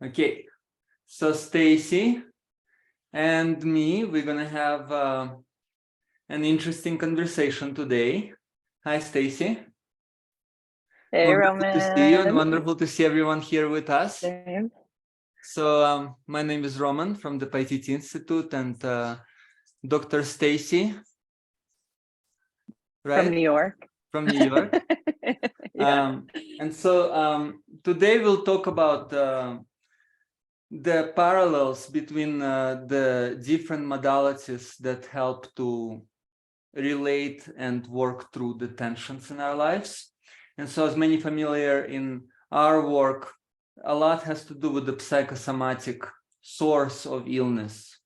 Okay, so Stacy and me, we're gonna have an interesting conversation today. Hi, Stacy. Hey, Wonderful to see you and Roman. wonderful to see everyone here with us. Same. So my name is Roman from the Paititi Institute, and Dr. Stacy, right? From New York. From New York. Yeah. And so today we'll talk about the parallels between the different modalities that help to relate and work through the tensions in our lives. And so, as many familiar in our work, a lot has to do with the psychosomatic source of illness.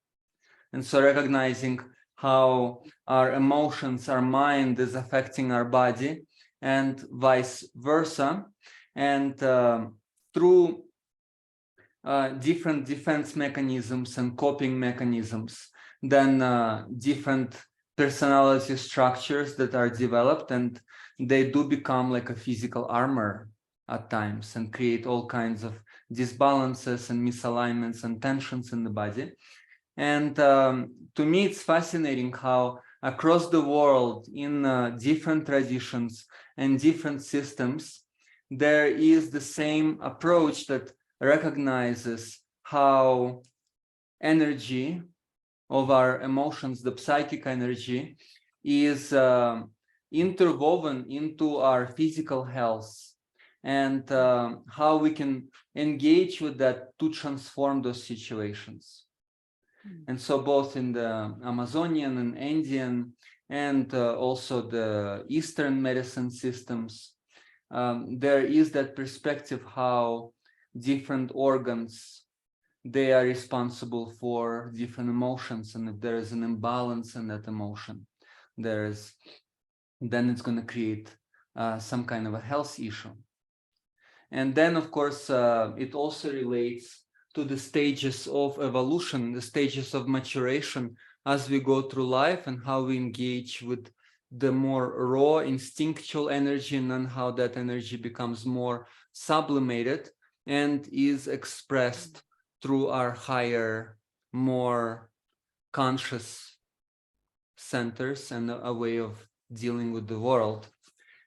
And so recognizing how our emotions, our mind is affecting our body and vice versa. And through different defense mechanisms and coping mechanisms, then different personality structures that are developed, and they do become like a physical armor at times and create all kinds of disbalances and misalignments and tensions in the body. And to me, it's fascinating how across the world, in different traditions and different systems, there is the same approach that recognizes how energy of our emotions, the psychic energy, is interwoven into our physical health, and how we can engage with that to transform those situations. And so both in the Amazonian and Indian and also the Eastern medicine systems, there is that perspective how different organs, they are responsible for different emotions, and if there is an imbalance in that emotion, then it's going to create some kind of a health issue. And then, of course, it also relates to the stages of evolution, the stages of maturation as we go through life, and how we engage with the more raw instinctual energy, and then how that energy becomes more sublimated and is expressed through our higher, more conscious centers and a way of dealing with the world.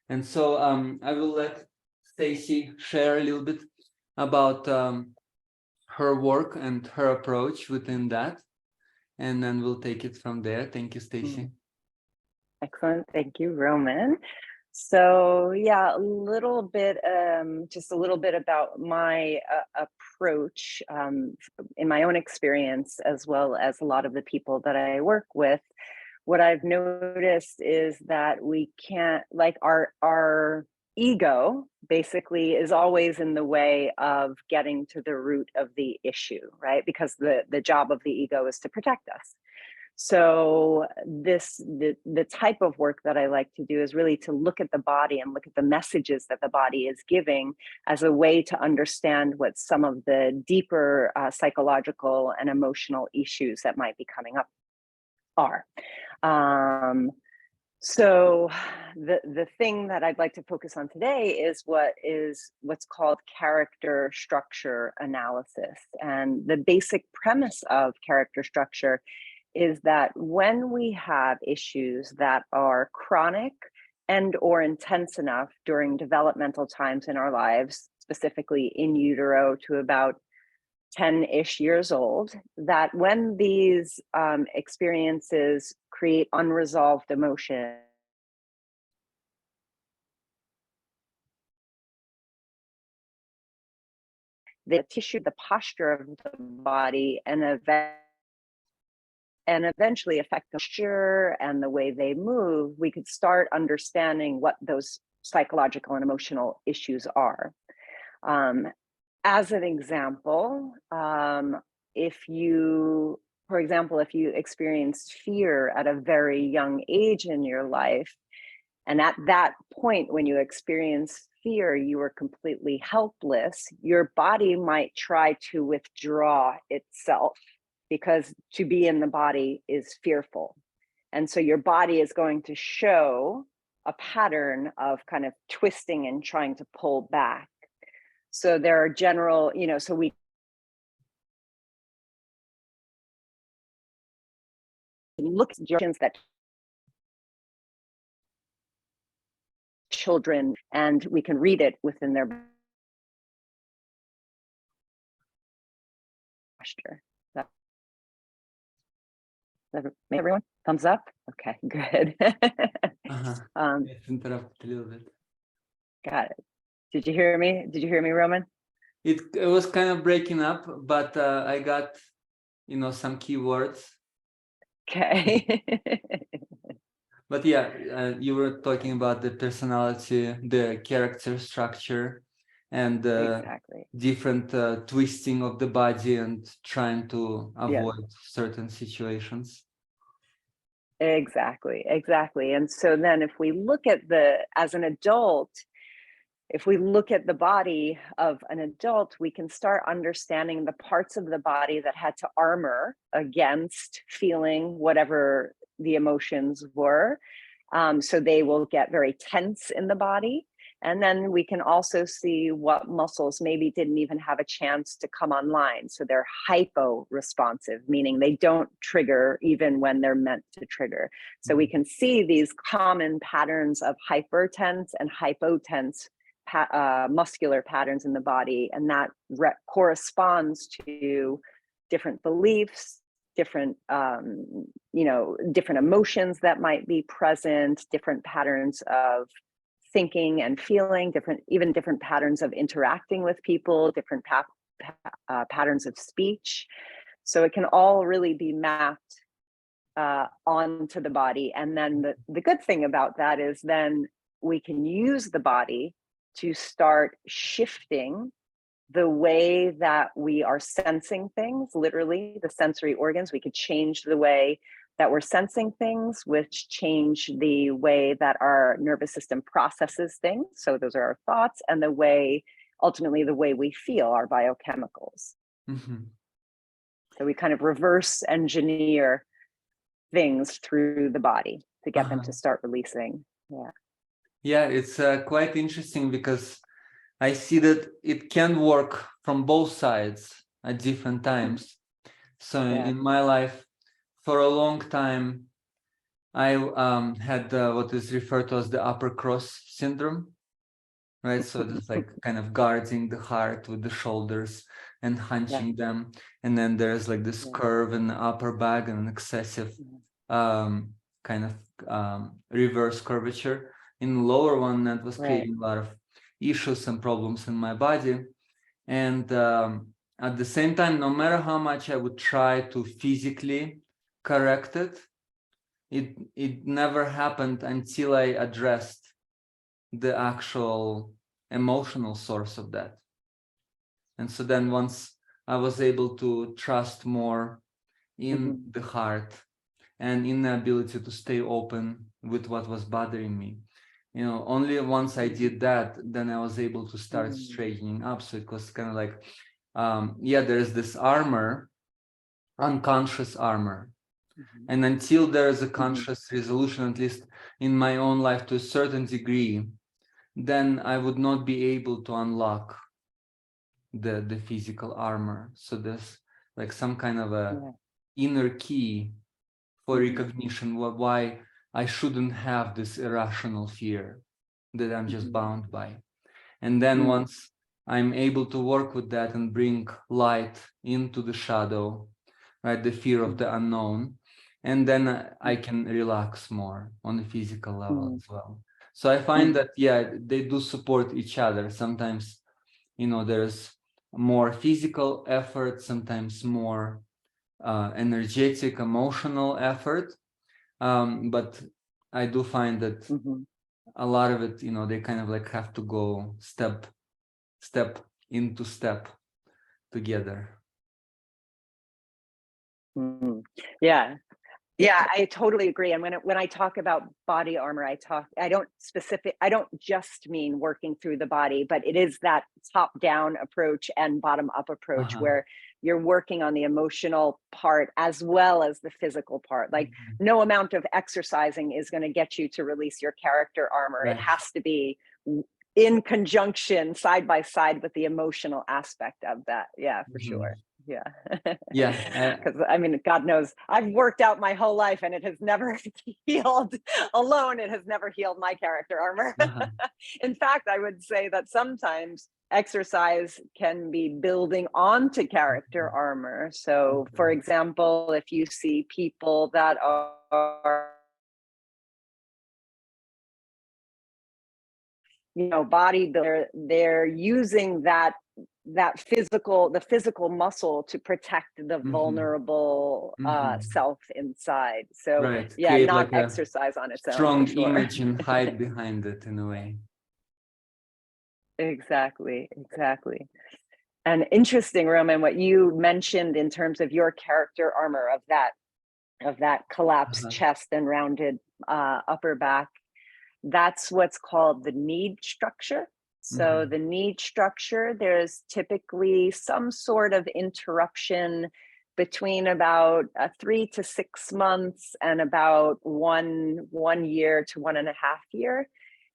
And so I will let Stacy share a little bit about her work and her approach within that, and then we'll take it from there. Thank you, Stacy. Excellent. Thank you, Roman. So yeah, just a little bit about my approach in my own experience, as well as a lot of the people that I work with. What I've noticed is that we can't, like, our ego basically is always in the way of getting to the root of the issue, right? Because the job of the ego is to protect us. So the type of work that I like to do is really to look at the body and look at the messages that the body is giving as a way to understand what some of the deeper psychological and emotional issues that might be coming up are. So the thing that I'd like to focus on today is what's called character structure analysis. And the basic premise of character structure is that when we have issues that are chronic and or intense enough during developmental times in our lives, specifically in utero to about 10-ish years old, that when these experiences create unresolved emotion, the tissue, the posture of the body, and eventually affect the posture and the way they move, we could start understanding what those psychological and emotional issues are. As an example, if you experienced fear at a very young age in your life, and at that point when you experience fear, you were completely helpless, your body might try to withdraw itself, because to be in the body is fearful. And so your body is going to show a pattern of kind of twisting and trying to pull back. So there are general, so we can look at directions that children, and we can read it within their posture. Everyone, thumbs up. Okay, good. It's interrupted a little bit. Got it. Did you hear me? Did you hear me, Roman? It was kind of breaking up, but I got, some keywords. Okay. But yeah, you were talking about the personality, the character structure, and the Exactly. different twisting of the body and trying to avoid certain situations. Exactly. And so then if we look at as an adult, if we look at the body of an adult, we can start understanding the parts of the body that had to armor against feeling whatever the emotions were. So they will get very tense in the body. And then we can also see what muscles maybe didn't even have a chance to come online. So they're hypo-responsive, meaning they don't trigger even when they're meant to trigger. So we can see these common patterns of hypertense and hypotense muscular patterns in the body. And that corresponds to different beliefs, different different emotions that might be present, different patterns of thinking and feeling, different patterns of interacting with people, different patterns of speech. So it can all really be mapped onto the body. And then the good thing about that is then we can use the body to start shifting the way that we are sensing things, literally the sensory organs. We could change the way that we're sensing things, which change the way that our nervous system processes things. So those are our thoughts, and ultimately the way we feel, our biochemicals. So we kind of reverse engineer things through the body to get them to start releasing. Yeah, it's quite interesting because I see that it can work from both sides at different times. So in my life, for a long time, I had what is referred to as the upper cross syndrome, right? So it's like kind of guarding the heart with the shoulders and hunching them. And then there's like this curve in the upper back and an excessive kind of reverse curvature. In the lower one, that was creating a lot of issues and problems in my body. And at the same time, no matter how much I would try to physically correct it, it never happened until I addressed the actual emotional source of that. And so then once I was able to trust more in the heart and in the ability to stay open with what was bothering me, only once I did that, then I was able to start straightening up. So it was kind of like, there's this armor, unconscious armor. And until there is a conscious resolution, at least in my own life to a certain degree, then I would not be able to unlock the physical armor. So there's like some kind of a inner key for recognition why I shouldn't have this irrational fear that I'm just bound by. And then once I'm able to work with that and bring light into the shadow, right, the fear of the unknown, and then I can relax more on the physical level as well. So I find that, they do support each other. Sometimes, there's more physical effort, sometimes more energetic, emotional effort. But I do find that a lot of it, they kind of like have to go step into step together. Yeah, I totally agree. And when I talk about body armor, I don't just mean working through the body, but it is that top-down approach and bottom-up approach where you're working on the emotional part as well as the physical part. Like no amount of exercising is going to get you to release your character armor. Right. It has to be in conjunction, side by side with the emotional aspect of that. Yeah, for sure. Yeah. Yeah. Because I mean, God knows I've worked out my whole life and it has never healed alone. It has never healed my character armor. Uh-huh. In fact, I would say that sometimes exercise can be building onto character armor. So, for example, if you see people that are, bodybuilder, they're using the physical muscle to protect the Mhm. vulnerable Mhm. self inside. So Right. yeah, Create not like a exercise on its own for strong sure. image and hide behind it in a way. Exactly. And interesting, Roman, what you mentioned in terms of your character armor of that collapsed Uh-huh. chest and rounded upper back. That's what's called the need structure. So Mhm. the need structure, there's typically some sort of interruption between about 3 to 6 months and about one year to 1.5 years.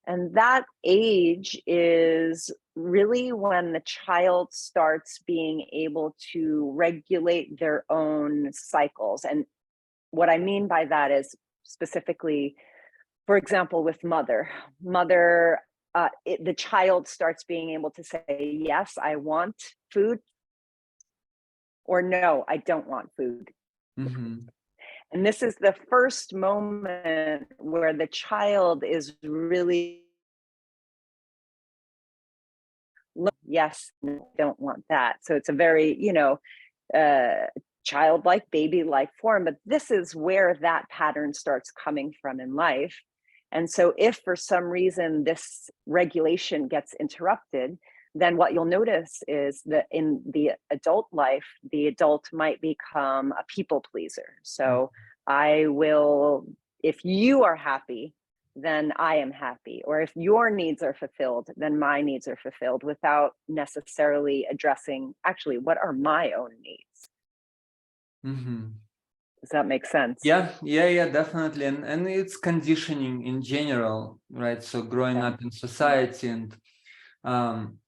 And that age is really when the child starts being able to regulate their own cycles. And what I mean by that is specifically, for example, with mother, the child starts being able to say, yes, I want food, or no, I don't want food. Mhm. And this is the first moment where the child is really, yes, no, don't want that. So it's a very, uh, childlike, baby-like form, but this is where that pattern starts coming from in life. And so if for some reason this regulation gets interrupted, then what you'll notice is that in the adult life, the adult might become a people pleaser. So I will, if you are happy, then I am happy. Or if your needs are fulfilled, then my needs are fulfilled without necessarily addressing actually what are my own needs. Mhm. Does that make sense? Yeah, definitely. And it's conditioning in general, right? So growing Yeah. up in society and um,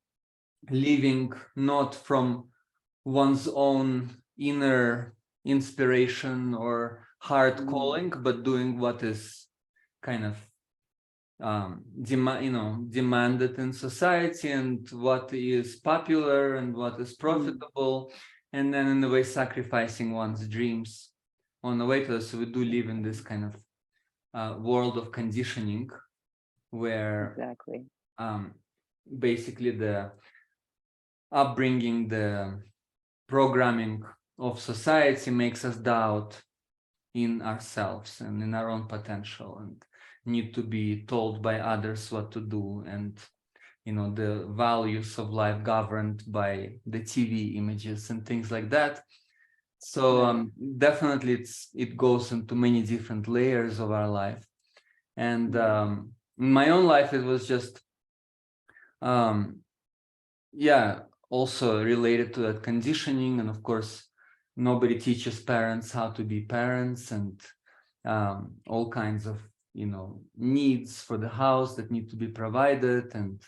living not from one's own inner inspiration or heart Mm, calling, but doing what is kind of demanded in society and what is popular and what is mm, profitable, and then in a way sacrificing one's dreams on the way to us. So we do live in this kind of world of conditioning where exactly. um, basically the upbringing, the programming of society makes us doubt in ourselves and in our own potential and need to be told by others what to do, and the values of life governed by the TV images and things like that. So Right. definitely it goes into many different layers of our life. And Mm, in my own life it was just um, also related to that conditioning. And of course nobody teaches parents how to be parents, and all kinds of needs for the house that need to be provided, and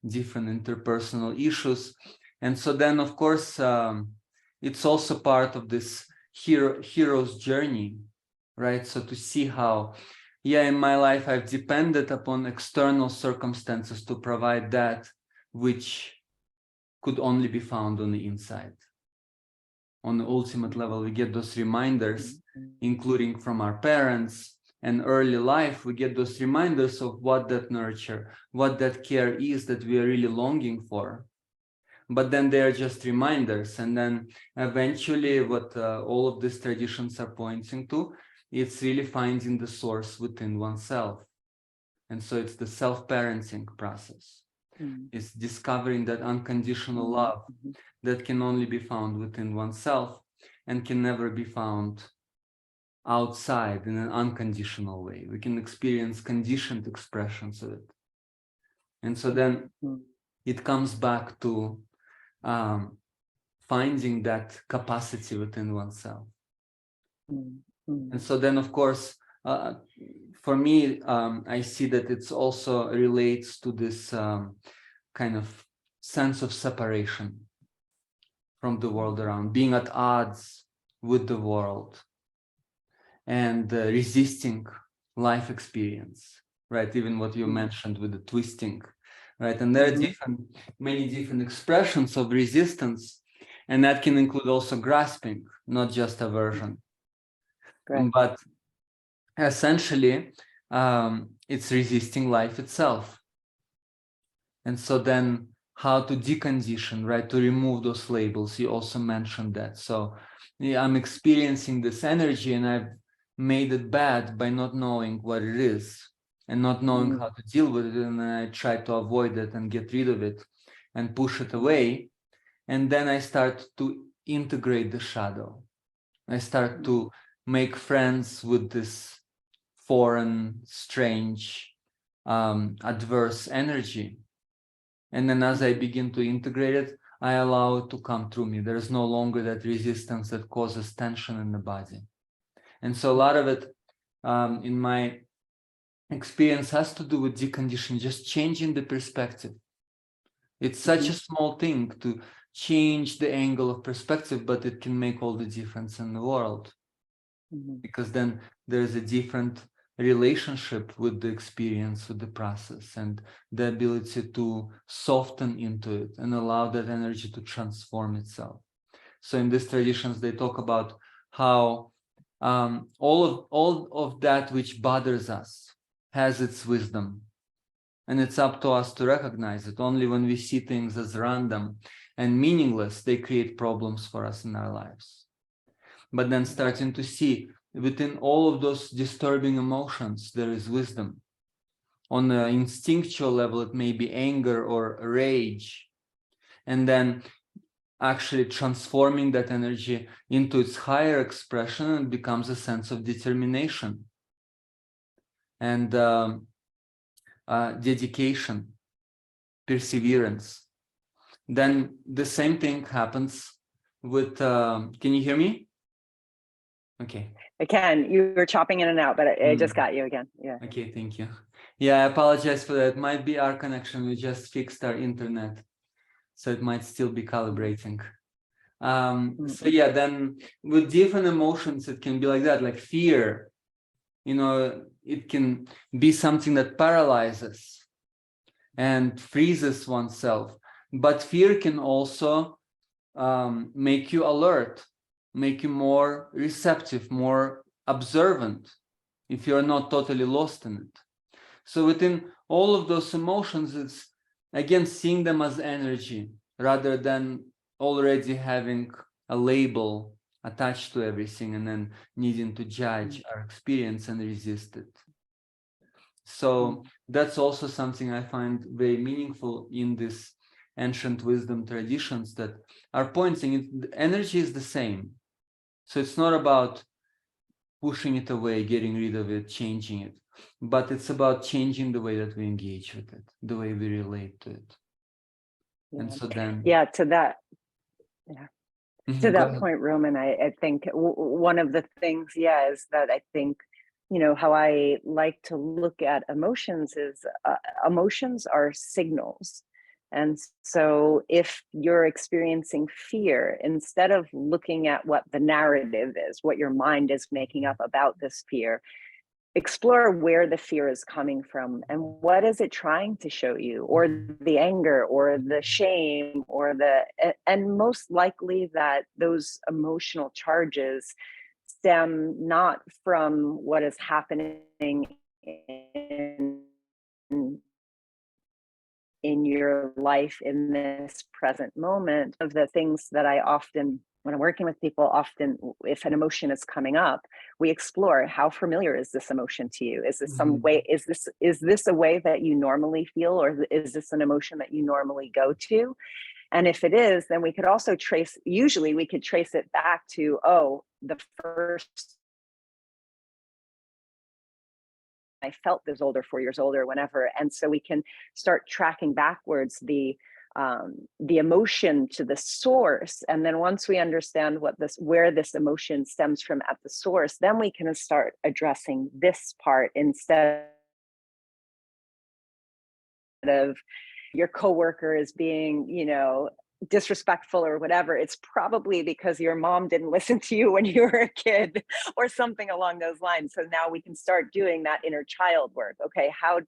different interpersonal issues. And so then of course it's also part of this hero's journey, right? So to see how in my life I've depended upon external circumstances to provide that which could only be found on the inside. On the ultimate level, we get those reminders, mm, including from our parents and early life. We get those reminders of what that nurture, what that care is that we are really longing for. But then they are just reminders. And then eventually what all of these traditions are pointing to, it's really finding the source within oneself. And so it's the self-parenting process. mm, It's discovering that unconditional mm, love that can only be found within oneself and can never be found outside in an unconditional way. We can experience conditioned expressions of it. And so then mm, it comes back to finding that capacity within oneself. mm, mm, And so then, of course, for me, I see that it's also relates to this kind of sense of separation. from the world around, being at odds with the world, and resisting life experience, right? Even what you mentioned with the twisting, right? And there are many different expressions of resistance, and that can include also grasping, not just aversion. Right. But essentially, it's resisting life itself. And so then how to decondition, right? To remove those labels. You also mentioned that. So yeah, I'm experiencing this energy and I've made it bad by not knowing what it is and not knowing how to deal with it. And then I try to avoid it and get rid of it and push it away. And then I start to integrate the shadow. I start to make friends with this foreign, strange, adverse energy. And then as I begin to integrate it, I allow it to come through me. There's no longer that resistance that causes tension in the body. And so a lot of it in my experience has to do with deconditioning, just changing the perspective. It's such a small thing to change the angle of perspective, but it can make all the difference in the world. Because then there's a different relationship with the experience, with the process, and the ability to soften into it and allow that energy to transform itself. So in these traditions, they talk about how all of that which bothers us has its wisdom, and it's up to us to recognize it. Only when we see things as random and meaningless, they create problems for us in our lives. But then starting to see within all of those disturbing emotions, there is wisdom. On an instinctual level, it may be anger or rage. And then actually transforming that energy into its higher expression, and becomes a sense of determination and dedication, perseverance. Then the same thing happens with, can you hear me? Okay. I can. You were chopping in and out, but I just got you again. Yeah. Okay, thank you. Yeah, I apologize for that. It might be our connection. We just fixed our internet, so it might still be calibrating. So yeah, then with different emotions, it can be like that, like fear. You know, it can be something that paralyzes and freezes oneself. But fear can also make you alert, make you more receptive, more observant, if you're not totally lost in it. So within all of those emotions, it's again seeing them as energy rather than already having a label attached to everything and then needing to judge our experience and resist it. So that's also something I find very meaningful in this ancient wisdom traditions that are pointing, energy is the same. So it's not about pushing it away, getting rid of it, changing it, but it's about changing the way that we engage with it, the way we relate to it. And so then, to that point, Roman, I think one of the things, is that I think, how I like to look at emotions is emotions are signals. And so if you're experiencing fear, instead of looking at what the narrative is, what your mind is making up about this fear, explore where the fear is coming from and what is it trying to show you, or the anger or the shame and most likely that those emotional charges stem not from what is happening in your life in this present moment. Of the things that I often, when I'm working with people, often if an emotion is coming up, we explore, how familiar is this emotion to you? Is this some way, is this a way that you normally feel, or is this an emotion that you normally go to? And if it is, then we could also usually we could trace it back to, the first I felt this older, 4 years older, whenever. And so we can start tracking backwards the emotion to the source. And then once we understand where this emotion stems from at the source, then we can start addressing this part instead of your coworker is being, disrespectful or whatever, it's probably because your mom didn't listen to you when you were a kid or something along those lines. So now we can start doing that inner child work. Okay, how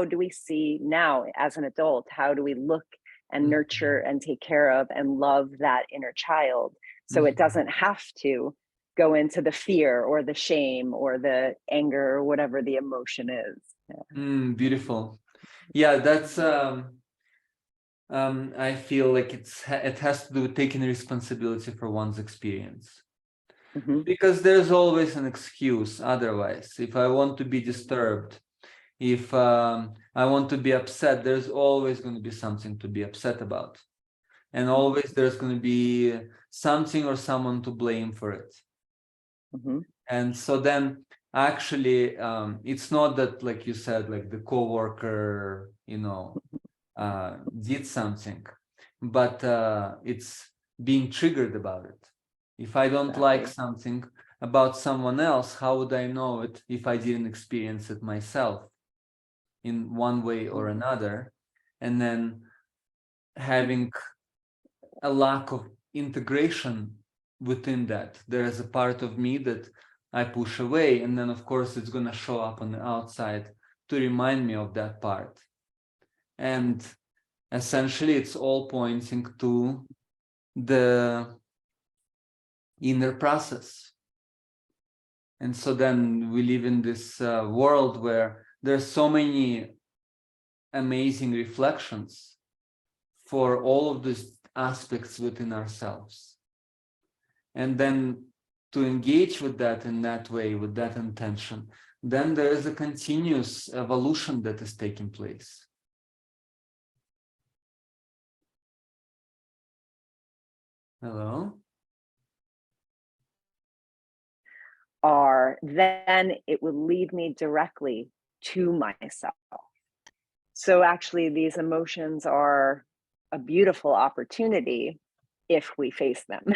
do we see now as an adult? How do we look and nurture and take care of and love that inner child, so it doesn't have to go into the fear or the shame or the anger or whatever the emotion is. Yeah. Beautiful. Yeah, that's I feel like it has to do with taking responsibility for one's experience. Because there's always an excuse otherwise. If I want to be disturbed, if I want to be upset, there's always going to be something to be upset about. And always there's going to be something or someone to blame for it. And so then actually, it's not that, like you said, like the coworker, did something, but it's being triggered about it. If I don't like something about someone else, how would I know it if I didn't experience it myself in one way or another? And then having a lack of integration within that, there is a part of me that I push away, and then of course it's going to show up on the outside to remind me of that part. And essentially it's all pointing to the inner process. And so then we live in this world where there's so many amazing reflections for all of these aspects within ourselves. And then to engage with that in that way, with that intention, then there is a continuous evolution that is taking place. Hello? Then it would lead me directly to myself. So actually, these emotions are a beautiful opportunity if we face them.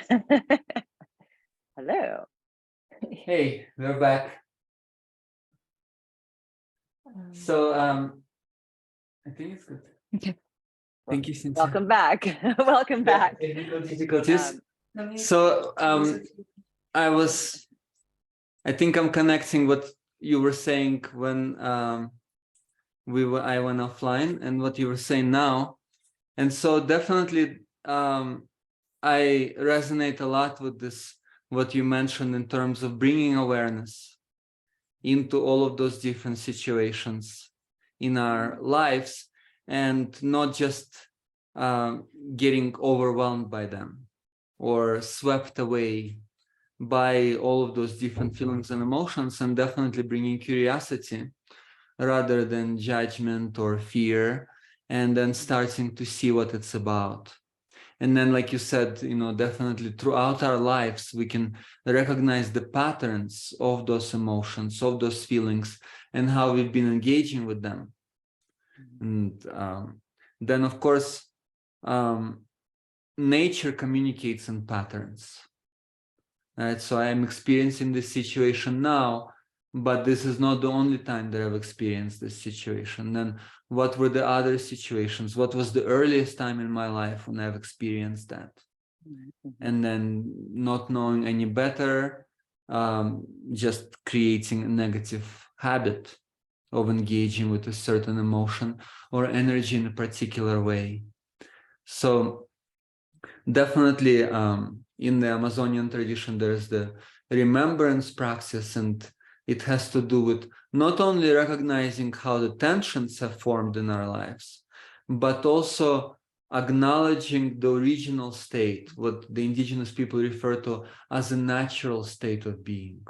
Hello. Hey, we're back. So I think it's good. Thank you, Cynthia. Welcome back. Welcome back. Technical difficulties. So I think I'm connecting what you were saying when I went offline and what you were saying now. And so definitely I resonate a lot with this, what you mentioned in terms of bringing awareness into all of those different situations in our lives, and not just getting overwhelmed by them or swept away by all of those different feelings and emotions, and definitely bringing curiosity rather than judgment or fear, and then starting to see what it's about. And then, like you said, definitely throughout our lives, we can recognize the patterns of those emotions, of those feelings, and how we've been engaging with them. And then, of course, nature communicates in patterns. Right? So I'm experiencing this situation now, but this is not the only time that I've experienced this situation. Then what were the other situations? What was the earliest time in my life when I've experienced that? And then not knowing any better, just creating a negative habit of engaging with a certain emotion or energy in a particular way. So definitely in the Amazonian tradition, there's the remembrance practice, and it has to do with not only recognizing how the tensions have formed in our lives, but also acknowledging the original state, what the indigenous people refer to as a natural state of being.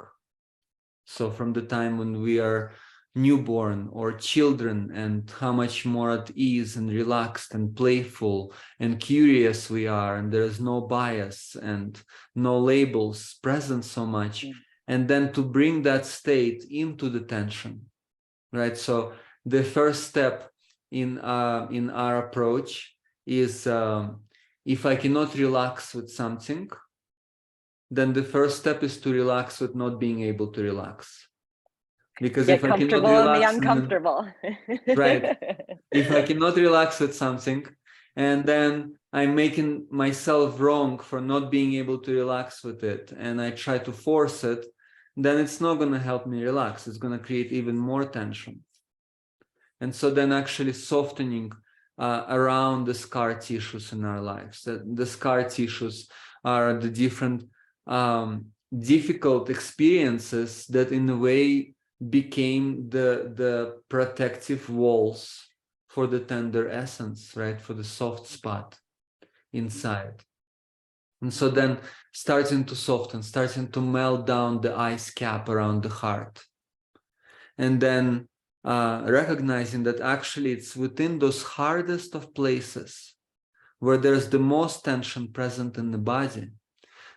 So from the time when we are newborn or children, and how much more at ease and relaxed and playful and curious we are, and there's no bias and no labels present so much, and then to bring that state into the tension, right? So the first step in our approach is if I cannot relax with something, then the first step is to relax with not being able to relax. Because Get if I cannot comfortable in the relax, uncomfortable. right? If I cannot relax with something, and then I'm making myself wrong for not being able to relax with it, and I try to force it, then it's not going to help me relax. It's going to create even more tension. And so then actually softening around the scar tissues in our lives. The scar tissues are the different difficult experiences that in a way became the protective walls for the tender essence, right? For the soft spot inside. And so then starting to soften, starting to melt down the ice cap around the heart. And then recognizing that actually it's within those hardest of places where there's the most tension present in the body.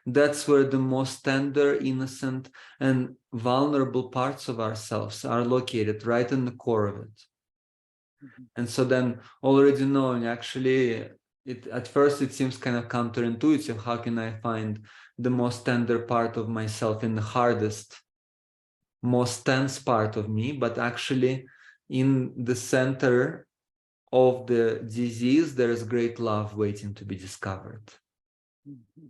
That's where the most tender, innocent, and vulnerable parts of ourselves are located, right in the core of it. Mm-hmm. And so then already knowing, actually, at first it seems kind of counterintuitive. How can I find the most tender part of myself in the hardest, most tense part of me? But actually in the center of the disease, there is great love waiting to be discovered. Mm-hmm.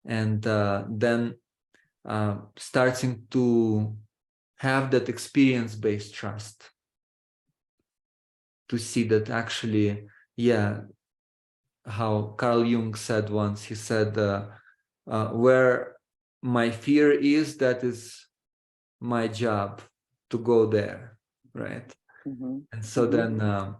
And then starting to have that experience-based trust, to see that actually, yeah, how Carl Jung said once, he said, where my fear is, that is my job to go there, right? Mm-hmm. And so mm-hmm. then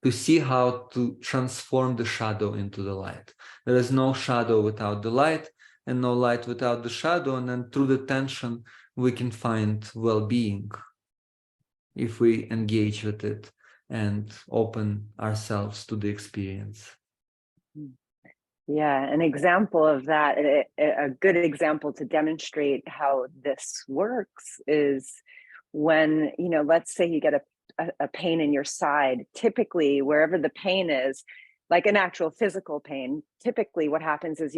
to see how to transform the shadow into the light. There is no shadow without the light, and no light without the shadow. And then through the tension, we can find well-being if we engage with it and open ourselves to the experience. Yeah, an example of that, a good example to demonstrate how this works is when, you know, let's say you get a pain in your side. Typically, wherever the pain is, like an actual physical pain, typically what happens is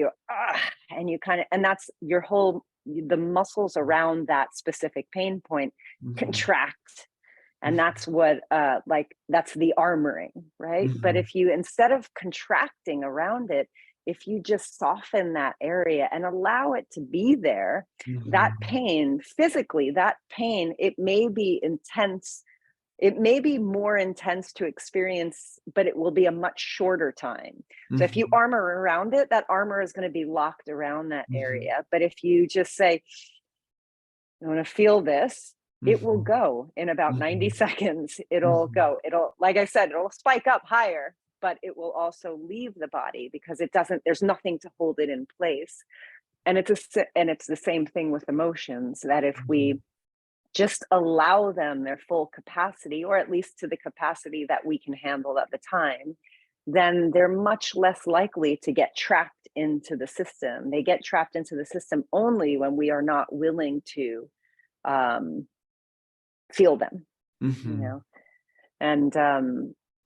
and you kind of, and that's your whole, the muscles around that specific pain point contract. And that's what, that's the armoring, right? Mm-hmm. But if you, instead of contracting around it, if you just soften that area and allow it to be there, mm-hmm. that pain, physically, that pain, it may be intense. It may be more intense to experience, but it will be a much shorter time. Mm-hmm. So if you armor around it, that armor is going to be locked around that mm-hmm. area. But if you just say, I want to feel this, it will go in about 90 seconds. It'll go. It'll, like I said, it'll spike up higher, but it will also leave the body because it doesn't, there's nothing to hold it in place. And it's the same thing with emotions, that if we just allow them their full capacity, or at least to the capacity that we can handle at the time, then they're much less likely to get trapped into the system. They get trapped into the system only when we are not willing to feel them, mm-hmm. you know,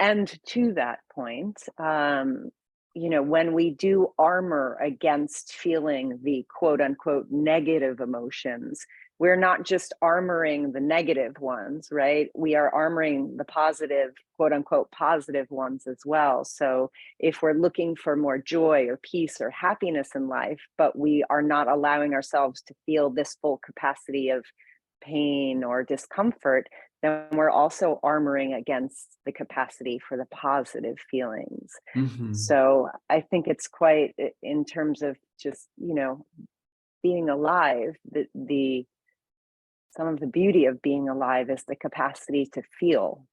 and to that point, you know, when we do armor against feeling the quote unquote negative emotions, we're not just armoring the negative ones, right? We are armoring the positive, quote unquote, positive ones as well. So if we're looking for more joy or peace or happiness in life, but we are not allowing ourselves to feel this full capacity of pain or discomfort, then we're also armoring against the capacity for the positive feelings. Mm-hmm. So I think it's quite, in terms of just, you know, being alive, some of the beauty of being alive is the capacity to feel,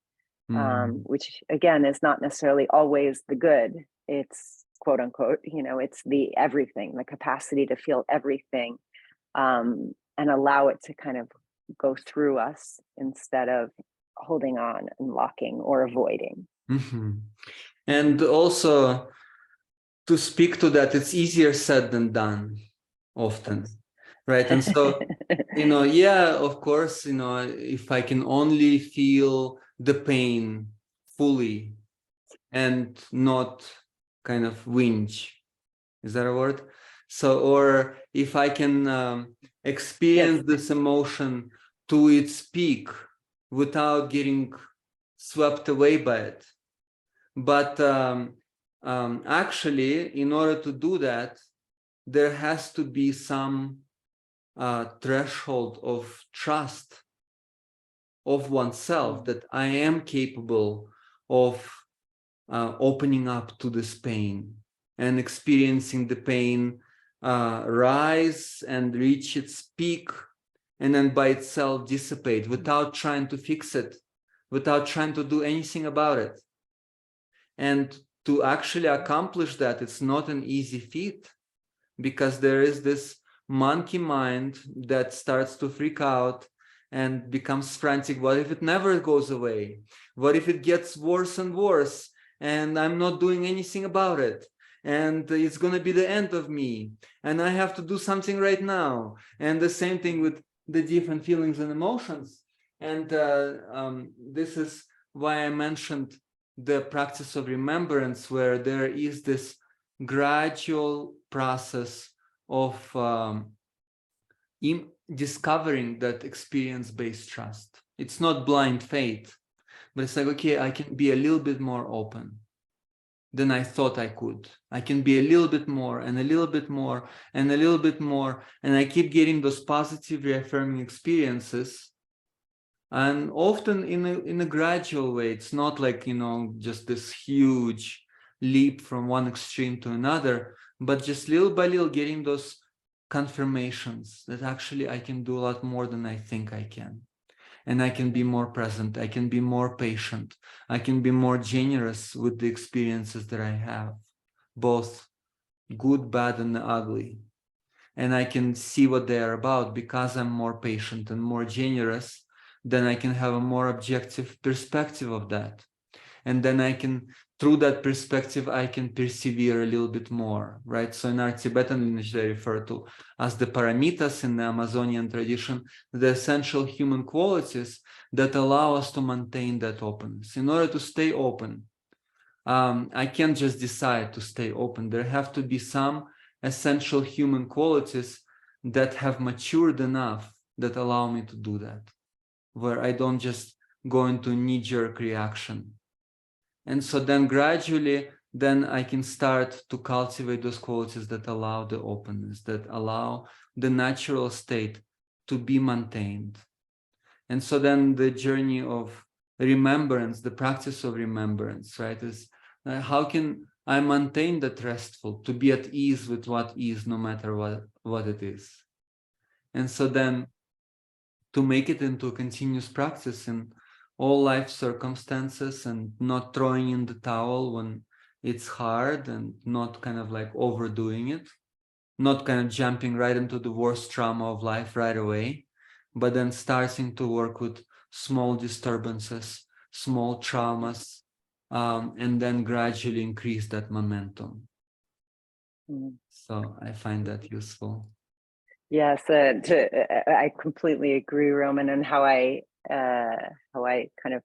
which again is not necessarily always the good. It's quote unquote, you know, it's the everything, the capacity to feel everything, and allow it to kind of go through us instead of holding on and locking or avoiding. Mm-hmm. And also to speak to that, it's easier said than done often, right? And so, you know, yeah, of course, you know, if I can only feel the pain fully and not kind of whinge, is that a word? So, or if I can experience this emotion to its peak without getting swept away by it, but actually, in order to do that, there has to be some threshold of trust of oneself that I am capable of opening up to this pain and experiencing the pain rise and reach its peak, and then by itself dissipate without trying to fix it, without trying to do anything about it. And to actually accomplish that, it's not an easy feat, because there is this monkey mind that starts to freak out and becomes frantic. What if it never goes away? What if it gets worse and worse and I'm not doing anything about it? And it's going to be the end of me. And I have to do something right now. And the same thing with the different feelings and emotions. And this is why I mentioned the practice of remembrance, where there is this gradual process of discovering that experience-based trust. It's not blind faith, but it's like, okay, I can be a little bit more open than I thought I could. I can be a little bit more and a little bit more and a little bit more. And I keep getting those positive reaffirming experiences. And often in a gradual way. It's not like, just this huge leap from one extreme to another, but just little by little getting those confirmations that actually I can do a lot more than I think I can. And I can be more present. I can be more patient. I can be more generous with the experiences that I have, both good, bad, and ugly. And I can see what they are about. Because I'm more patient and more generous, then I can have a more objective perspective of that. And then I can, through that perspective, I can persevere a little bit more, right? So in our Tibetan lineage, they refer to as the paramitas in the Amazonian tradition, the essential human qualities that allow us to maintain that openness. In order to stay open, I can't just decide to stay open. There have to be some essential human qualities that have matured enough that allow me to do that, where I don't just go into knee-jerk reaction. And so then gradually, then I can start to cultivate those qualities that allow the openness, that allow the natural state to be maintained. And so then the journey of remembrance, the practice of remembrance, right, is how can I maintain that restful, to be at ease with what is, no matter what it is. And so then to make it into a continuous practice in all life circumstances, and not throwing in the towel when it's hard, and not kind of like overdoing it, not kind of jumping right into the worst trauma of life right away, but then starting to work with small disturbances, small traumas, and then gradually increase that momentum. So I find that useful. Yes, I completely agree, Roman. And how I kind of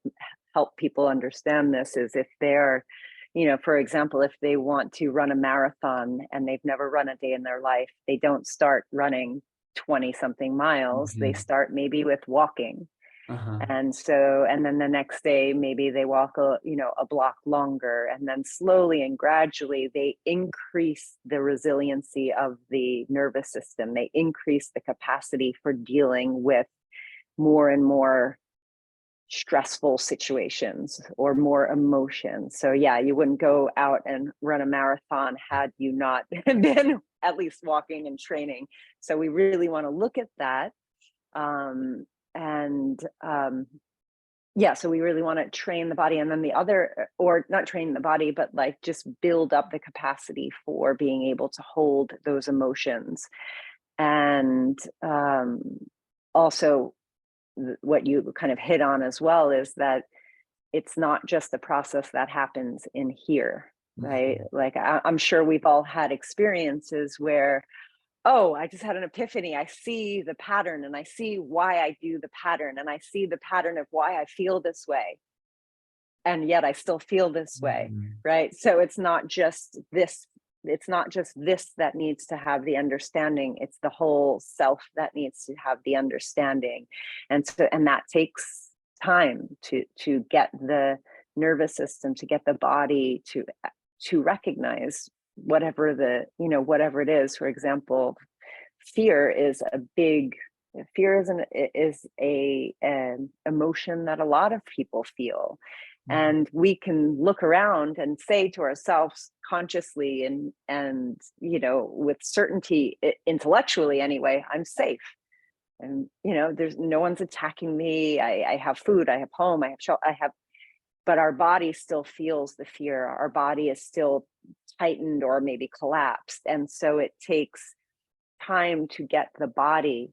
help people understand this is, if they're, for example, if they want to run a marathon and they've never run a day in their life, they don't start running 20-something miles. They start maybe with walking. And then the next day, maybe they walk a block longer, and then slowly and gradually they increase the resiliency of the nervous system. They increase the capacity for dealing with more and more stressful situations or more emotions. So yeah, you wouldn't go out and run a marathon had you not been at least walking and training. So we really want to look at that. So we really want to train the body, and then the other, or not train the body, but like just build up the capacity for being able to hold those emotions. And also what you kind of hit on as well is that it's not just a process that happens in here, right? Like I'm sure we've all had experiences where, oh, I just had an epiphany. I see the pattern, and I see why I do the pattern, and I see the pattern of why I feel this way. And yet I still feel this way, right? So it's not just this that needs to have the understanding. It's the whole self that needs to have the understanding. And that takes time to get the nervous system, to get the body to recognize whatever the, whatever it is. For example, fear is an emotion that a lot of people feel. And we can look around and say to ourselves consciously and with certainty, intellectually anyway, I'm safe. And there's no one's attacking me. I have food, I have home, but our body still feels the fear. Our body is still tightened or maybe collapsed. And so it takes time to get the body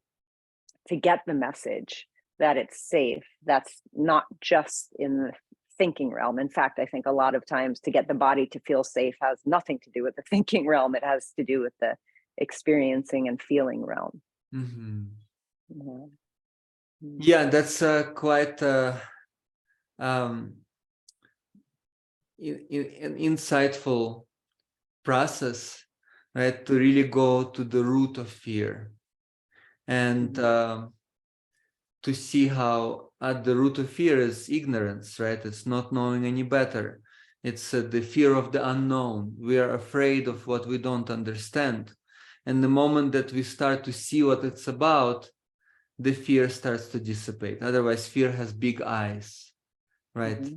to get the message that it's safe. That's not just in the thinking realm. In fact, I think a lot of times to get the body to feel safe has nothing to do with the thinking realm. It has to do with the experiencing and feeling realm. Yeah, that's quite an insightful process, right? To really go to the root of fear and to see how at the root of fear is ignorance, right? It's not knowing any better. It's the fear of the unknown. We are afraid of what we don't understand. And the moment that we start to see what it's about, the fear starts to dissipate. Otherwise, fear has big eyes, right?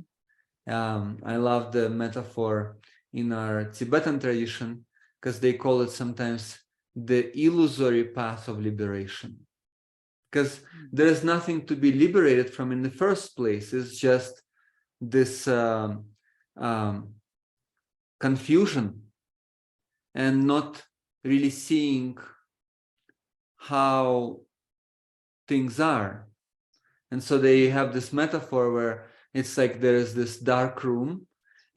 I love the metaphor in our Tibetan tradition because they call it sometimes the illusory path of liberation. Because there is nothing to be liberated from in the first place. It's just this confusion and not really seeing how things are. And so they have this metaphor where it's like there is this dark room,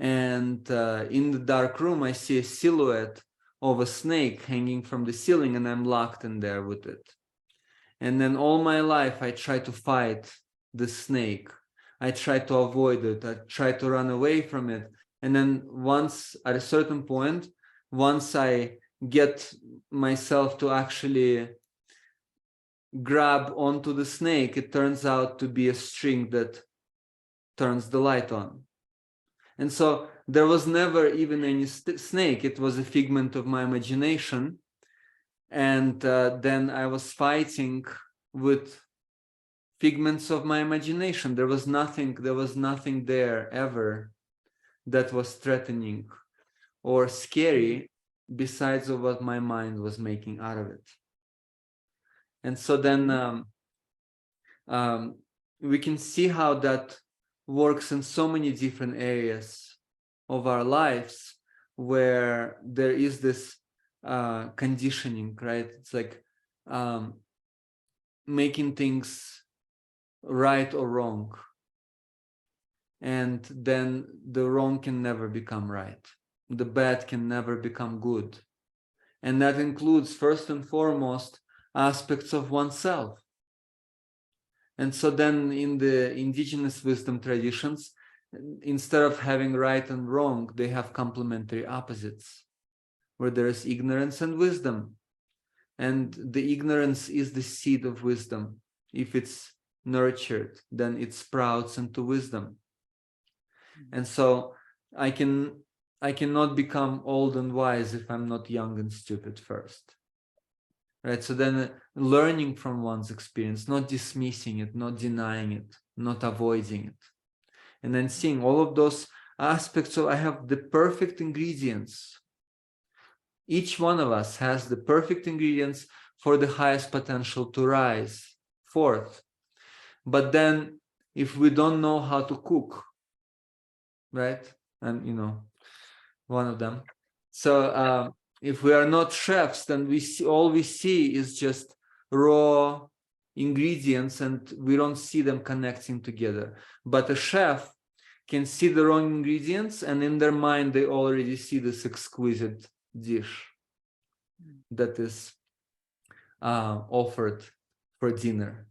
and in the dark room I see a silhouette of a snake hanging from the ceiling, and I'm locked in there with it. And then all my life I try to fight the snake. I try to avoid it. I try to run away from it. And then once, at a certain point, once I get myself to actually grab onto the snake, it turns out to be a string that turns the light on. And so there was never even any snake. It was a figment of my imagination. And then I was fighting with figments of my imagination. There was nothing there ever that was threatening or scary besides of what my mind was making out of it. And so then we can see how that works in so many different areas of our lives where there is this conditioning, right? It's like making things right or wrong. And then the wrong can never become right. The bad can never become good. And that includes, first and foremost, aspects of oneself. And so then in the indigenous wisdom traditions, instead of having right and wrong, they have complementary opposites, where there is ignorance and wisdom. And the ignorance is the seed of wisdom. If it's nurtured, then it sprouts into wisdom. And so I cannot become old and wise if I'm not young and stupid first. Right? So then learning from one's experience, not dismissing it, not denying it, not avoiding it. And then seeing all of those aspects. So I have the perfect ingredients. Each one of us has the perfect ingredients for the highest potential to rise forth. But then if we don't know how to cook, right? And one of them. So if we are not chefs, then all we see is just raw ingredients and we don't see them connecting together. But a chef can see the raw ingredients, and in their mind they already see this exquisite dish that is offered for dinner,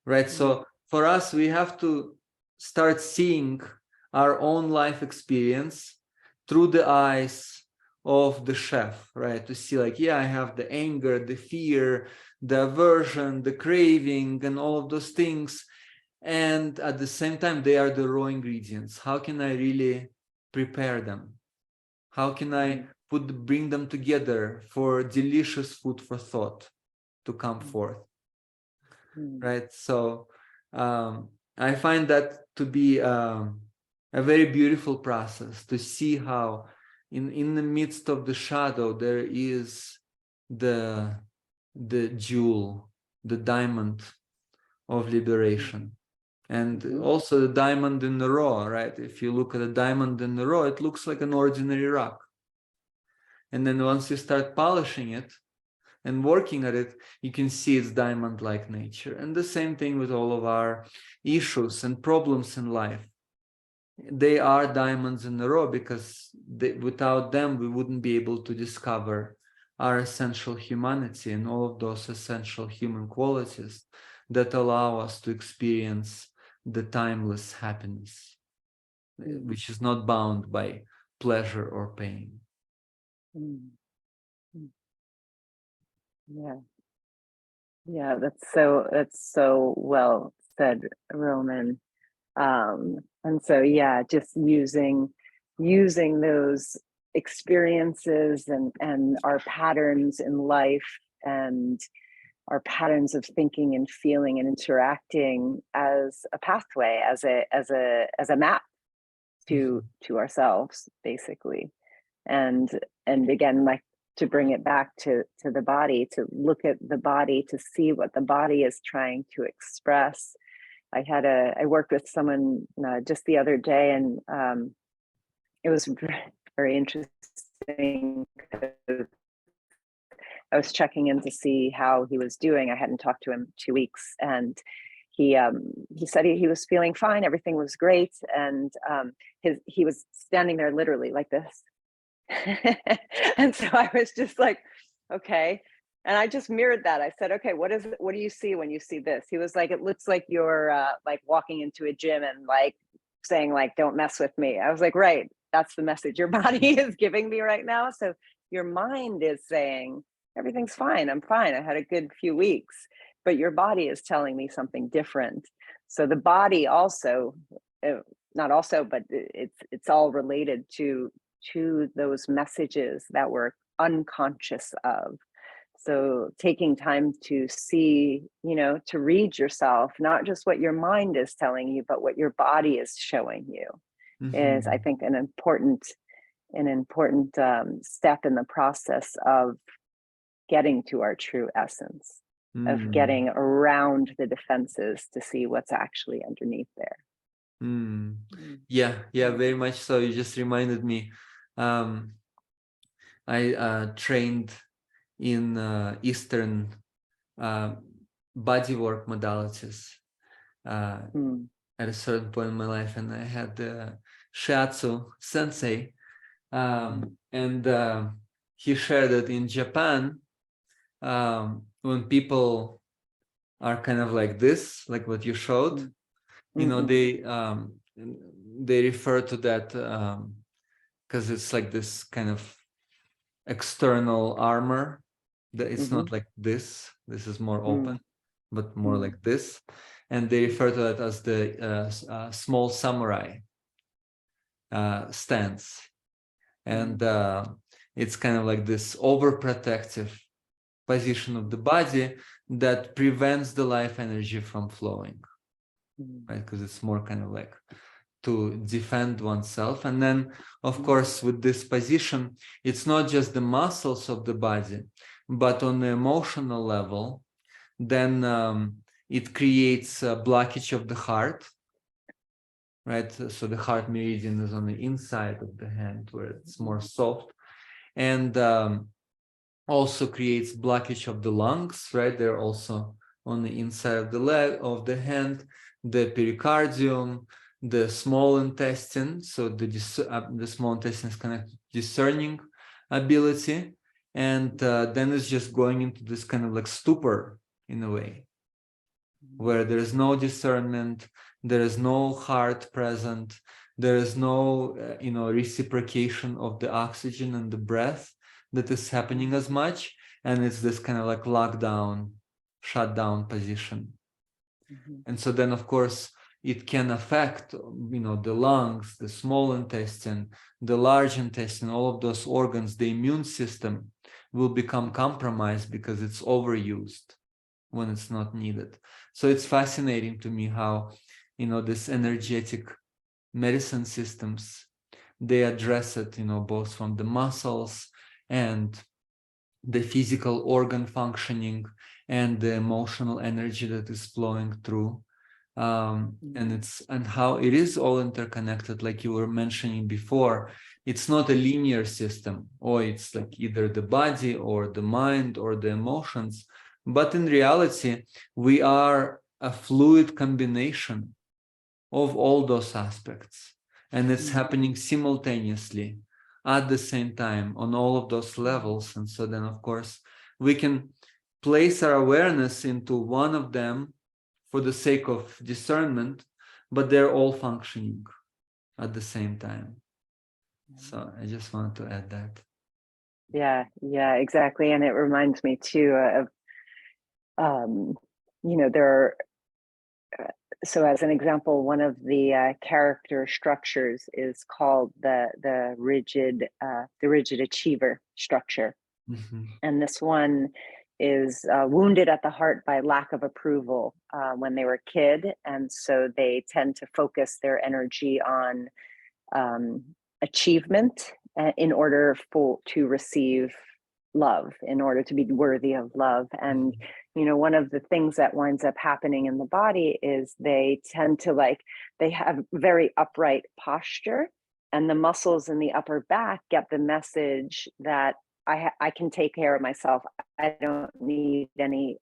right? So for us, we have to start seeing our own life experience through the eyes of the chef, right? To see like, yeah, I have the anger, the fear, the aversion, the craving, and all of those things. And at the same time, they are the raw ingredients. How can I really prepare them? How can I bring them together for delicious food for thought to come forth, right? So I find that to be a very beautiful process, to see how in the midst of the shadow there is the jewel, the diamond of liberation. And also the diamond in the raw, right? If you look at a diamond in the raw, it looks like an ordinary rock. And then once you start polishing it and working at it, you can see its diamond-like nature. And the same thing with all of our issues and problems in life. They are diamonds in the raw because without them, we wouldn't be able to discover our essential humanity and all of those essential human qualities that allow us to experience the timeless happiness, which is not bound by pleasure or pain. Yeah, that's so well said, Roman. And so yeah, just using those experiences and our patterns in life and our patterns of thinking and feeling and interacting as a pathway, as a map to ourselves, basically. And again, like, to bring it back to the body, to look at the body, to see what the body is trying to express. I worked with someone just the other day, and it was very interesting. I was checking in to see how he was doing. I hadn't talked to him 2 weeks, and he said he was feeling fine. Everything was great, and he was standing there literally like this. And so I was just like, okay. And I just mirrored that. I said, okay, what do you see when you see this? He was like, it looks like you're like walking into a gym and like saying like, don't mess with me. I was like, right, that's the message your body is giving me right now. So your mind is saying, everything's fine. I'm fine. I had a good few weeks, but your body is telling me something different. So the body also, not also, but it's all related to those messages that we're unconscious of. So taking time to see, to read yourself, not just what your mind is telling you, but what your body is showing you, is, I think, an important step in the process of getting to our true essence, of getting around the defenses to see what's actually underneath there. Yeah, very much so. You just reminded me. I trained in Eastern bodywork modalities at a certain point in my life, and I had the shiatsu sensei, and he shared that in Japan, when people are kind of like this, like what you showed, they refer to that because it's like this kind of external armor. That it's not like this is more open, but more like this, and they refer to that as the small samurai stance. And it's kind of like this overprotective position of the body that prevents the life energy from flowing, right? Because it's more kind of like to defend oneself. And then, of course, with this position, it's not just the muscles of the body, but on the emotional level, then it creates a blockage of the heart, right? So the heart meridian is on the inside of the hand where it's more soft, and also creates blockage of the lungs, right? They're also on the inside of the leg, of the hand, the pericardium, the small intestine. So the small intestine is connected to discerning ability, and then it's just going into this kind of like stupor in a way, where there is no discernment, there is no heart present, there is no reciprocation of the oxygen and the breath that is happening as much, and it's this kind of like lockdown, shutdown position. And so then, of course, it can affect, the lungs, the small intestine, the large intestine, all of those organs. The immune system will become compromised because it's overused when it's not needed. So it's fascinating to me how, this energetic medicine systems, they address it, both from the muscles and the physical organ functioning and the emotional energy that is flowing through. And how it is all interconnected, like you were mentioning before. It's not a linear system, or it's like either the body or the mind or the emotions, but in reality, we are a fluid combination of all those aspects, and it's happening simultaneously at the same time on all of those levels. And so then, of course, we can place our awareness into one of them for the sake of discernment, but they're all functioning at the same time. So I just wanted to add that. Yeah, exactly. And it reminds me too of, there are, so as an example, one of the character structures is called the rigid achiever structure. And this one is wounded at the heart by lack of approval when they were a kid. And so they tend to focus their energy on achievement in order to receive love, in order to be worthy of love. And, one of the things that winds up happening in the body is they tend to they have very upright posture, and the muscles in the upper back get the message that I can take care of myself. I don't need any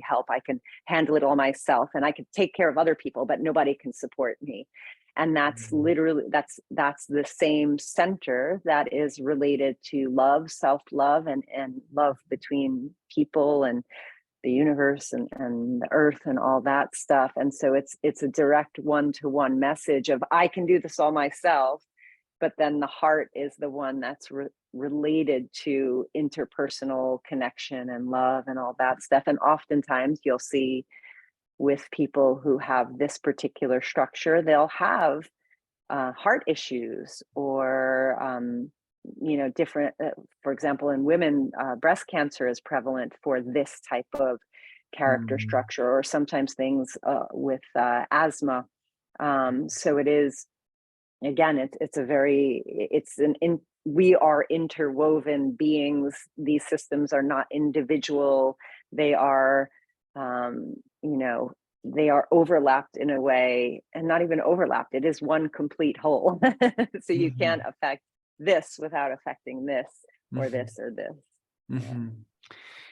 help. I can handle it all myself, and I can take care of other people, but nobody can support me. And that's literally, that's the same center that is related to love, self-love, and love between people and the universe and the earth and all that stuff. And so it's a direct one-to-one message of, I can do this all myself, but then the heart is the one that's related to interpersonal connection and love and all that stuff. And oftentimes you'll see with people who have this particular structure, they'll have heart issues or different, for example, in women, breast cancer is prevalent for this type of character structure, or sometimes things with asthma. So it is, again, we are interwoven beings. These systems are not individual. They are, they are overlapped in a way, and not even overlapped. It is one complete whole. So you can't affect this without affecting this or this or this.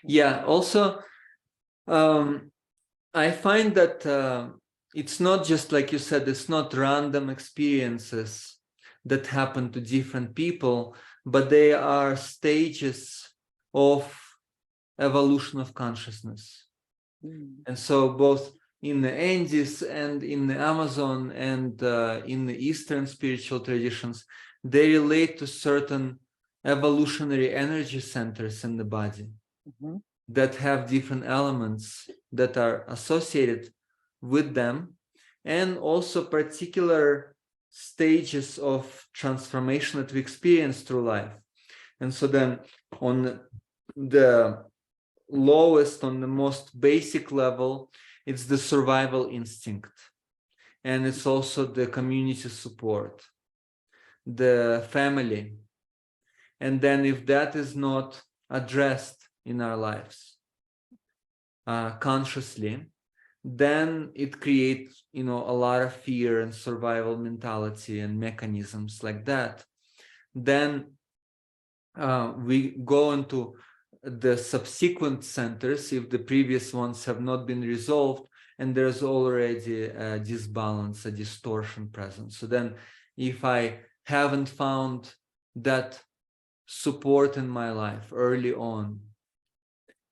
Yeah. Also, I find that it's not just, like you said, it's not random experiences that happen to different people, but they are stages of evolution of consciousness. And so both in the Andes and in the Amazon and in the Eastern spiritual traditions, they relate to certain evolutionary energy centers in the body that have different elements that are associated with them, and also particular stages of transformation that we experience through life. And so then on the lowest, on the most basic level, it's the survival instinct, and it's also the community support, the family. And then if that is not addressed in our lives consciously, then it creates a lot of fear and survival mentality and mechanisms like that. Then we go into the subsequent centers if the previous ones have not been resolved, and there's already a disbalance, a distortion present. So then if I haven't found that support in my life early on,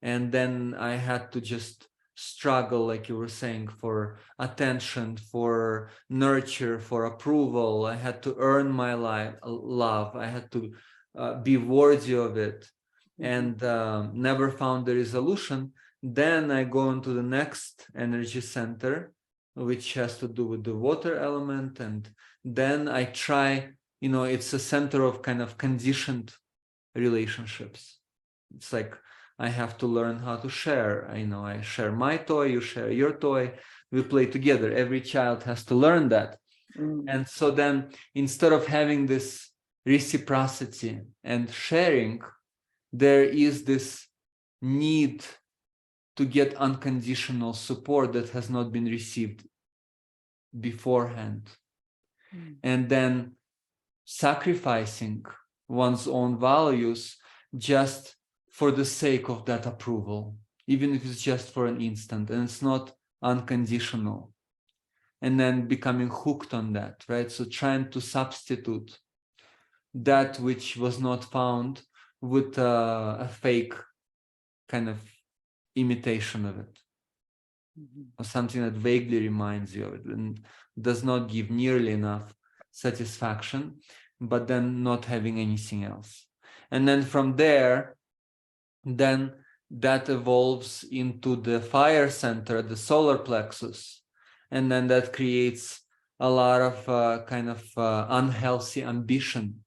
and then I had to just struggle, like you were saying, for attention, for nurture, for approval, I had to earn my love, I had to be worthy of it, and never found the resolution, then I go into the next energy center, which has to do with the water element. And then I try, it's a center of kind of conditioned relationships. It's like I have to learn how to share. I share my toy, you share your toy, we play together. Every child has to learn that. And so then instead of having this reciprocity and sharing, there is this need to get unconditional support that has not been received beforehand. And then sacrificing one's own values just for the sake of that approval, even if it's just for an instant and it's not unconditional. And then becoming hooked on that, right? So trying to substitute that which was not found with a fake kind of imitation of it, or something that vaguely reminds you of it and does not give nearly enough satisfaction, but then not having anything else. And then from there, then that evolves into the fire center, the solar plexus. And then that creates a lot of unhealthy ambition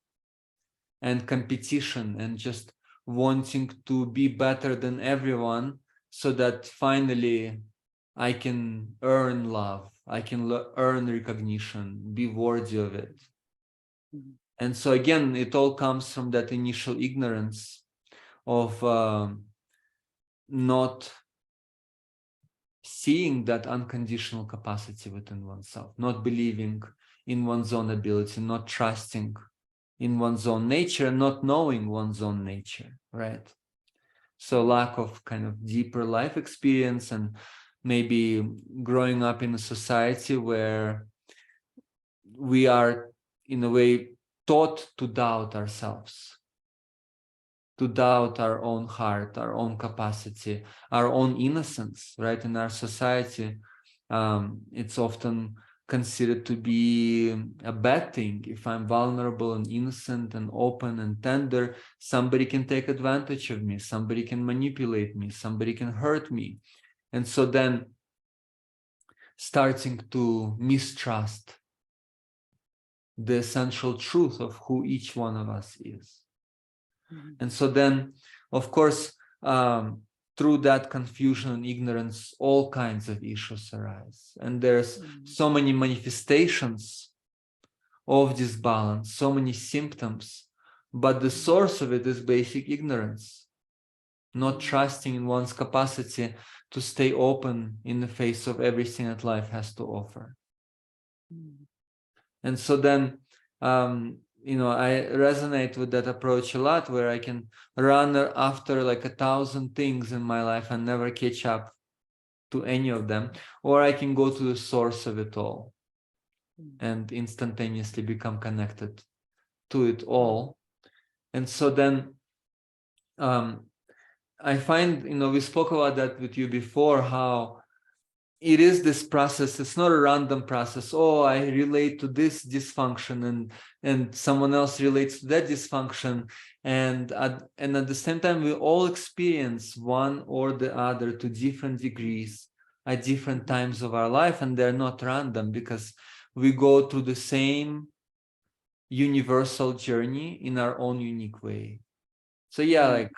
and competition and just wanting to be better than everyone so that finally I can earn love, I can earn recognition, be worthy of it. And so again, it all comes from that initial ignorance of not seeing that unconditional capacity within oneself, not believing in one's own ability, not trusting in one's own nature, not knowing one's own nature, right? So lack of kind of deeper life experience, and maybe growing up in a society where we are in a way taught to doubt ourselves, to doubt our own heart, our own capacity, our own innocence, right? In our society, it's often considered to be a bad thing. If I'm vulnerable and innocent and open and tender, somebody can take advantage of me, somebody can manipulate me, somebody can hurt me. And so then starting to mistrust the essential truth of who each one of us is. And so then, of course, through that confusion and ignorance, all kinds of issues arise. And there's so many manifestations of this balance, so many symptoms, but the source of it is basic ignorance, not trusting in one's capacity to stay open in the face of everything that life has to offer. And so then, I resonate with that approach a lot, where I can run after like 1,000 things in my life and never catch up to any of them, or I can go to the source of it all and instantaneously become connected to it all. And so then I find, we spoke about that with you before, how it is this process. It's not a random process. Oh, I relate to this dysfunction and someone else relates to that dysfunction. And at the same time, we all experience one or the other to different degrees at different times of our life. And they're not random, because we go through the same universal journey in our own unique way. So yeah, like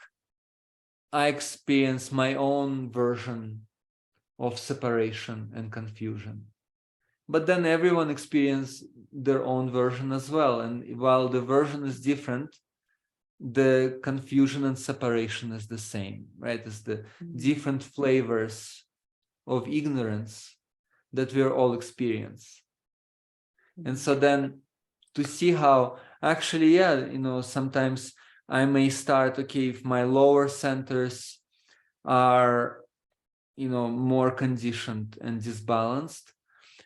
I experience my own version of separation and confusion, but then everyone experiences their own version as well. And while the version is different, the confusion and separation is the same, right? It's the different flavors of ignorance that we're all experience. And so then to see how actually, sometimes I may start, okay, if my lower centers are more conditioned and disbalanced,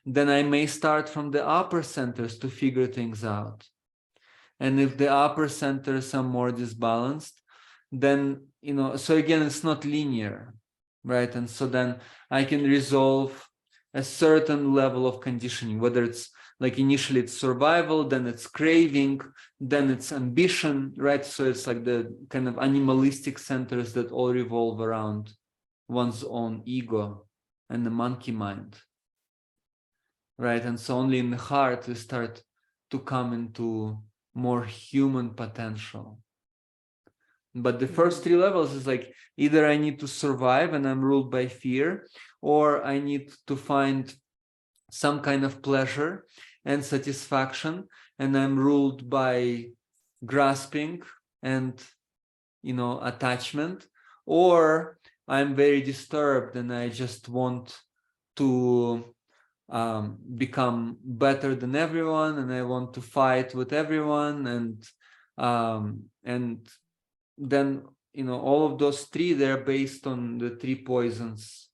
then I may start from the upper centers to figure things out. And if the upper centers are more disbalanced, then, so again, it's not linear, right? And so then I can resolve a certain level of conditioning, whether it's like initially it's survival, then it's craving, then it's ambition, right? So it's like the kind of animalistic centers that all revolve around one's own ego and the monkey mind. right? And so only in the heart we start to come into more human potential. But the first three levels is like either I need to survive and I'm ruled by fear, or I need to find some kind of pleasure and satisfaction and I'm ruled by grasping and attachment, or I'm very disturbed and I just want to become better than everyone and I want to fight with everyone, and then all of those three, they're based on the three poisons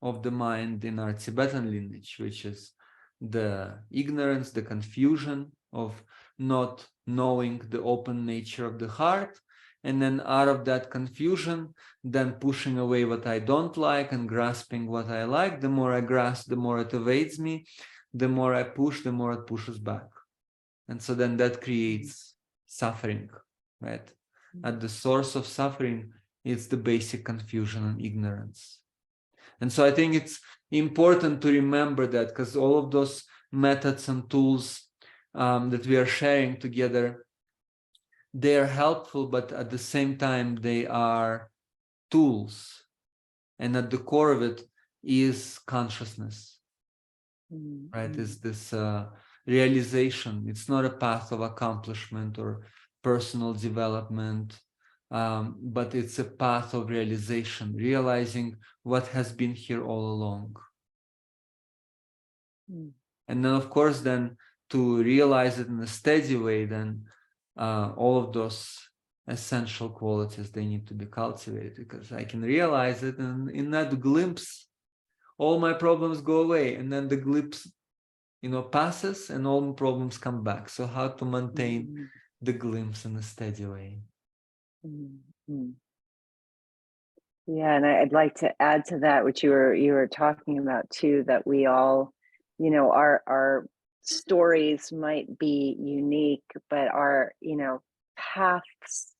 of the mind in our Tibetan lineage, which is the ignorance, the confusion of not knowing the open nature of the heart, and then out of that confusion, then pushing away what I don't like and grasping what I like. The more I grasp, the more it evades me. The more I push, the more it pushes back. And so then that creates suffering, right? At the source of suffering is the basic confusion and ignorance. And so I think it's important to remember that, because all of those methods and tools that we are sharing together, they are helpful, but at the same time, they are tools. And at the core of it is consciousness, right? Is this realization. It's not a path of accomplishment or personal development, but it's a path of realization, realizing what has been here all along. And then, of course, then to realize it in a steady way, then all of those essential qualities, they need to be cultivated, because I can realize it, and in that glimpse, all my problems go away, and then the glimpse, passes, and all the problems come back. So how to maintain the glimpse in a steady way? Yeah, and I'd like to add to that, which you were talking about too, that we all, our stories might be unique, but our, paths,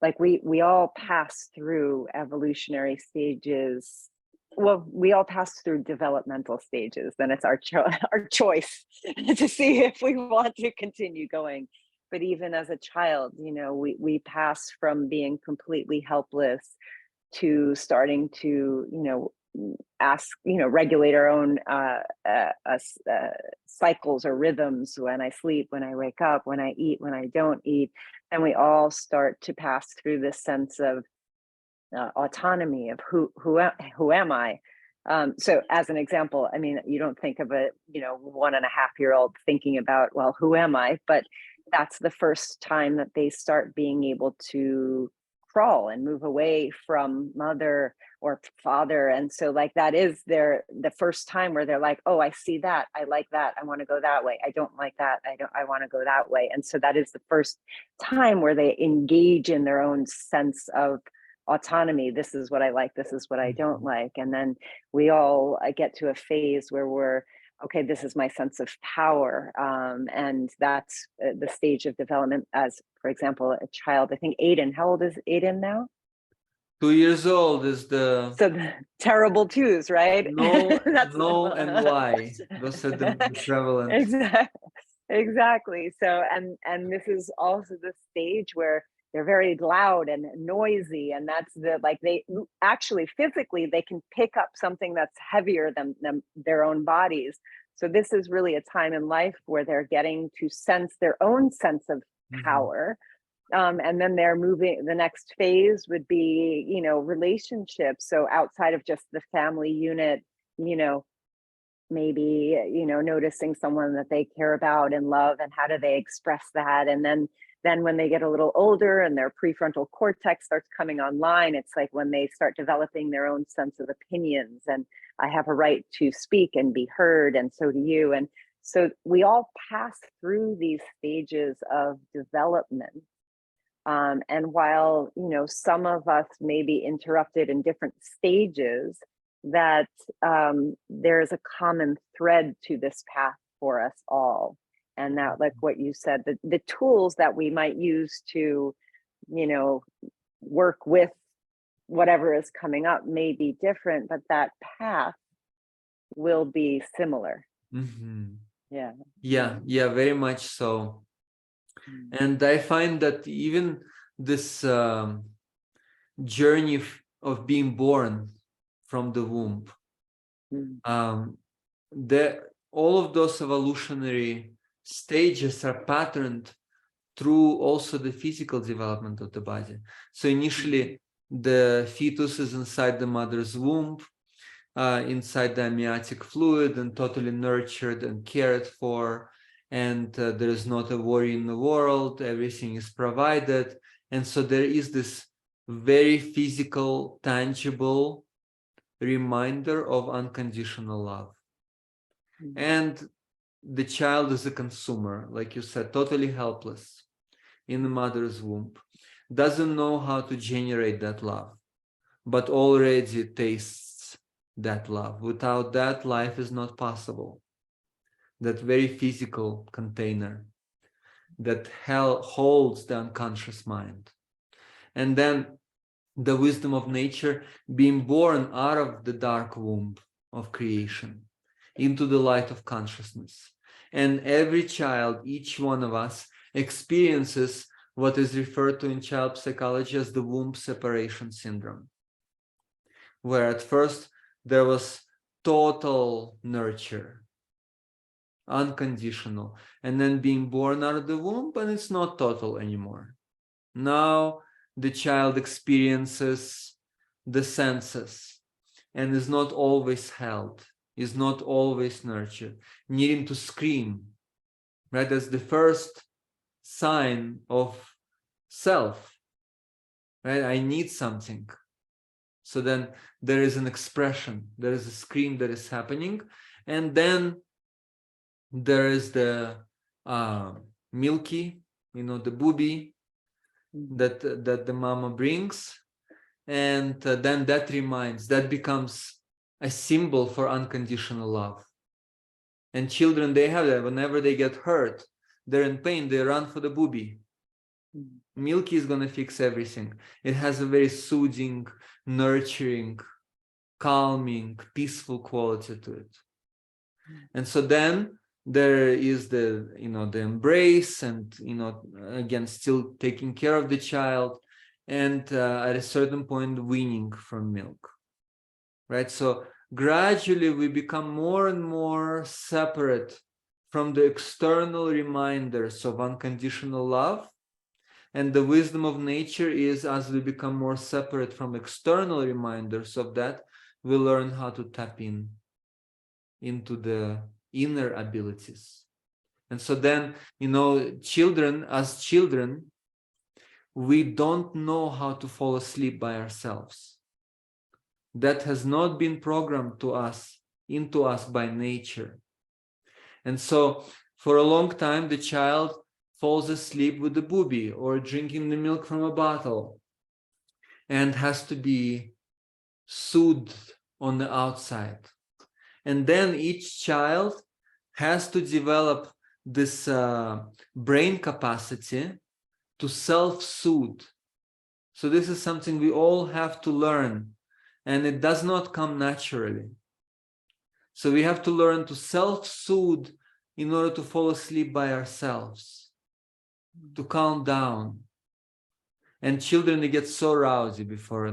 like we all pass through evolutionary stages. Well, we all pass through developmental stages. Then it's our choice to see if we want to continue going. But even as a child, we pass from being completely helpless to starting to ask, regulate our own cycles or rhythms, when I sleep, when I wake up, when I eat, when I don't eat. And we all start to pass through this sense of autonomy of who am I. So as an example, I mean, you don't think of a 1.5-year-old thinking about, well, who am I? But that's the first time that they start being able to crawl and move away from mother or father. And so like that is the first time where they're like, oh, I see that, I like that, I want to go that way, I don't like that, I want to go that way. And so that is the first time where they engage in their own sense of autonomy. This is what I like, this is what I don't like. And then we all get to a phase where we're, okay, this is my sense of power. And that's the stage of development as, for example, a child. I think Aiden, how old is Aiden now? 2 years old is the... So the terrible twos, right? No, That's no, and why? Those are the prevalent. Exactly. So, and this is also the stage where they're very loud and noisy, and that's they actually physically they can pick up something that's heavier than their own bodies. So this is really a time in life where they're getting to sense their own sense of power. And then they're moving, the next phase would be, relationships. So outside of just the family unit, maybe, noticing someone that they care about and love, and how do they express that? And then when they get a little older and their prefrontal cortex starts coming online, it's like when they start developing their own sense of opinions, and I have a right to speak and be heard, and so do you. And so we all pass through these stages of development. And while, some of us may be interrupted in different stages, that there's a common thread to this path for us all. And that, like what you said, the tools that we might use to, work with whatever is coming up may be different, but that path will be similar. Mm-hmm. Yeah. Yeah, very much so. Mm. And I find that even this journey of being born from the womb, Mm. all of those evolutionary stages are patterned through also the physical development of the body. So initially, the fetus is inside the mother's womb, inside the amniotic fluid, and totally nurtured and cared for. And there is not a worry in the world, everything is provided. And so there is this very physical, tangible reminder of unconditional love. And the child is a consumer, like you said, totally helpless in the mother's womb, doesn't know how to generate that love, but already tastes that love. Without that, life is not possible. That very physical container that holds the unconscious mind. And then the wisdom of nature being born out of the dark womb of creation into the light of consciousness. And every child, each one of us, experiences what is referred to in child psychology as the womb separation syndrome, where at first there was total nurture, unconditional, and then being born out of the womb, and it's not total anymore. Now the child experiences the senses and is not always held, is not always nurtured, needing to scream, right? That's the first sign of self, right? I need something. So then there is an expression, there is a scream that is happening, and then there is the milky, the booby that the mama brings, and then that becomes a symbol for unconditional love. And children, they have that. Whenever they get hurt, they're in pain, they run for the booby. Milky is going to fix everything. It has a very soothing, nurturing, calming, peaceful quality to it. And so then there is the embrace, and again, still taking care of the child, and at a certain point weaning from milk, right? So gradually we become more and more separate from the external reminders of unconditional love. And the wisdom of nature is, as we become more separate from external reminders of that, we learn how to tap into the inner abilities. And so then, as children, we don't know how to fall asleep by ourselves. That has not been programmed into us by nature. And so for a long time, the child falls asleep with the booby or drinking the milk from a bottle, and has to be soothed on the outside. And then each child has to develop this brain capacity to self-soothe. So this is something we all have to learn, and it does not come naturally. So we have to learn to self-soothe in order to fall asleep by ourselves, to calm down. And children, they get so rowdy before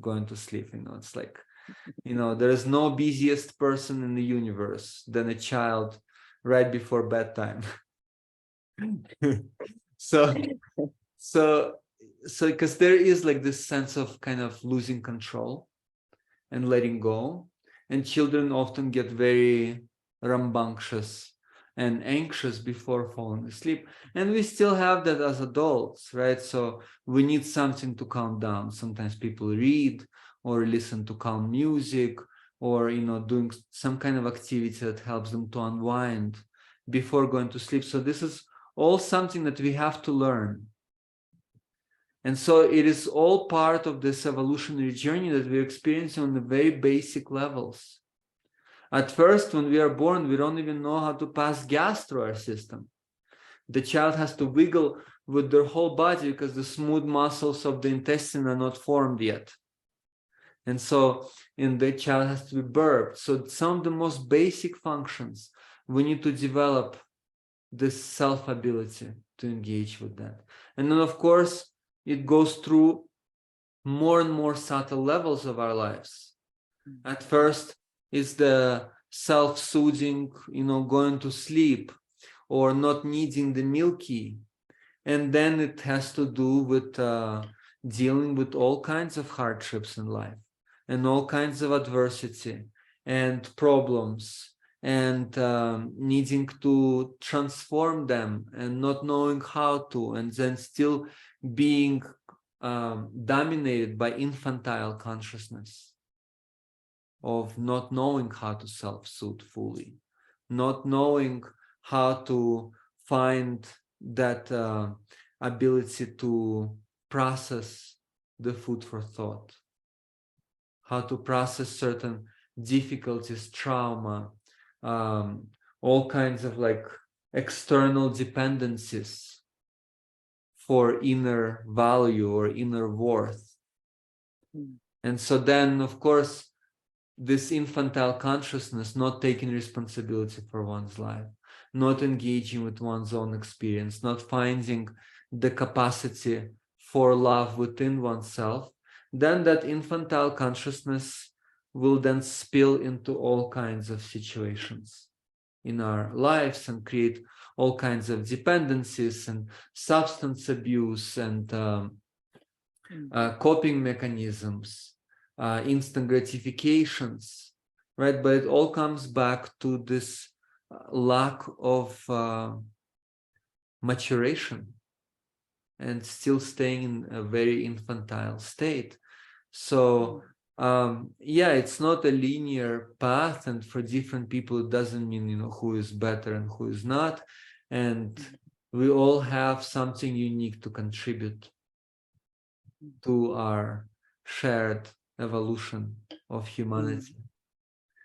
going to sleep. It's like, there is no busiest person in the universe than a child right before bedtime. so because there is like this sense of kind of losing control and letting go, and children often get very rambunctious and anxious before falling asleep, and we still have that as adults, right? So we need something to calm down. Sometimes people read or listen to calm music, or doing some kind of activity that helps them to unwind before going to sleep. So this is all something that we have to learn. And so it is all part of this evolutionary journey that we're experiencing on the very basic levels. At first, when we are born, we don't even know how to pass gas through our system. The child has to wiggle with their whole body because the smooth muscles of the intestine are not formed yet. And so the child has to be burped. So some of the most basic functions we need to develop this self-ability to engage with that. And then, of course, it goes through more and more subtle levels of our lives. At first, it's the self-soothing, going to sleep or not needing the milky. And then it has to do with dealing with all kinds of hardships in life and all kinds of adversity and problems and needing to transform them and not knowing how to, and then still being dominated by infantile consciousness of not knowing how to self-soothe fully, not knowing how to find that ability to process the food for thought, how to process certain difficulties, trauma, all kinds of external dependencies for inner value or inner worth. And so then, of course, this infantile consciousness, not taking responsibility for one's life, not engaging with one's own experience, not finding the capacity for love within oneself, then that infantile consciousness will then spill into all kinds of situations in our lives and create all kinds of dependencies and substance abuse and coping mechanisms, instant gratifications, right? But it all comes back to this lack of maturation and still staying in a very infantile state. So yeah, it's not a linear path, and for different people it doesn't mean who is better and who is not, and we all have something unique to contribute to our shared evolution of humanity.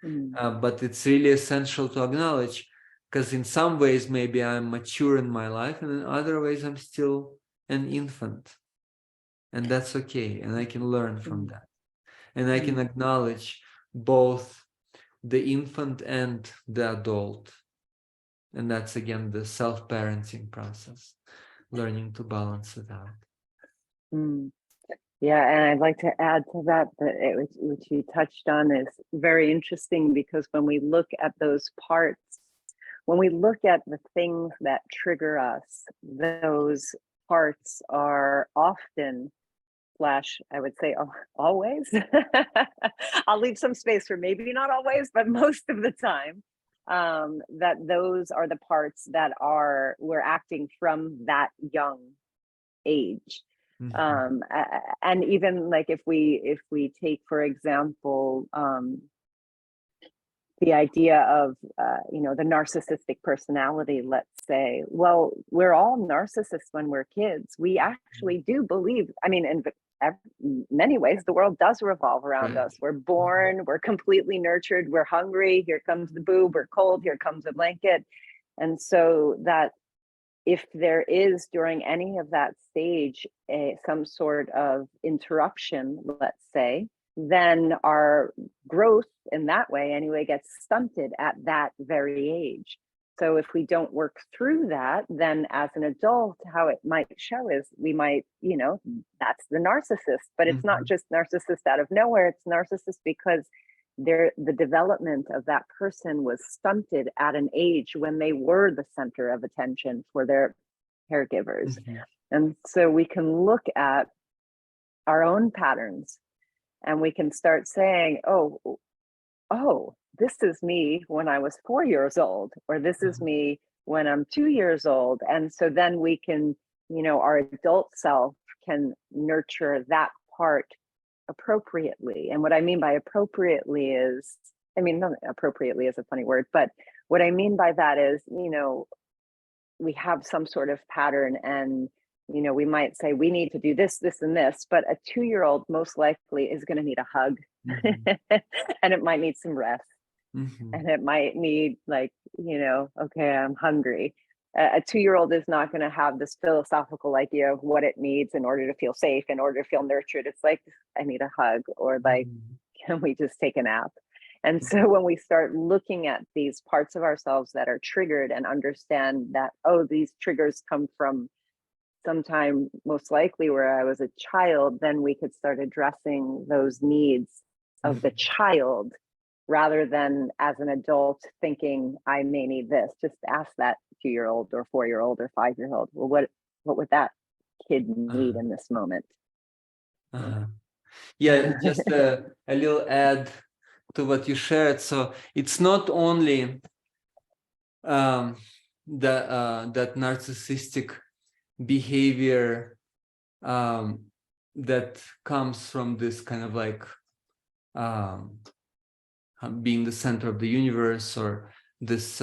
But it's really essential to acknowledge, because in some ways maybe I'm mature in my life, and in other ways I'm still an infant, and that's okay, and I can learn from that, and I can acknowledge both the infant and the adult, and that's again the self-parenting process, learning to balance it out. Yeah, and I'd like to add to that which you touched on is very interesting, because when we look at those parts, when we look at the things that trigger us, those parts are often, I would say always, I'll leave some space for maybe not always, but most of the time, that those are the parts that we're acting from that young age. And even if we take, for example, the idea of the narcissistic personality, let's say, well, we're all narcissists when we're kids. We actually do believe, in many ways, the world does revolve around us. We're born, we're completely nurtured, we're hungry, here comes the boob, we're cold, here comes a blanket. And so that if there is during any of that stage some sort of interruption, let's say, then our growth in that way anyway gets stunted at that very age. So if we don't work through that, then as an adult, how it might show is we might, that's the narcissist, but it's not just narcissist out of nowhere. It's narcissist because the development of that person was stunted at an age when they were the center of attention for their caregivers. And so we can look at our own patterns and we can start saying, oh, this is me when I was 4 years old, or this is me when I'm 2 years old. And so then we can, our adult self can nurture that part appropriately. And what I mean by appropriately is, not appropriately is a funny word, but what I mean by that is, we have some sort of pattern and, we might say we need to do this, this, and this, but a 2-year-old most likely is going to need a hug and it might need some rest and it might need okay, I'm hungry. A 2-year-old is not going to have this philosophical idea of what it needs in order to feel safe, in order to feel nurtured. It's like, I need a hug, or can we just take a nap? And so when we start looking at these parts of ourselves that are triggered and understand that, oh, these triggers come from sometime most likely where I was a child, then we could start addressing those needs of the child rather than as an adult thinking I may need this. Just ask that 2-year-old or 4-year-old or 5-year-old. Well, what would that kid need in this moment? Yeah, just a little add to what you shared. So it's not only that narcissistic behavior that comes from this kind of like being the center of the universe, or this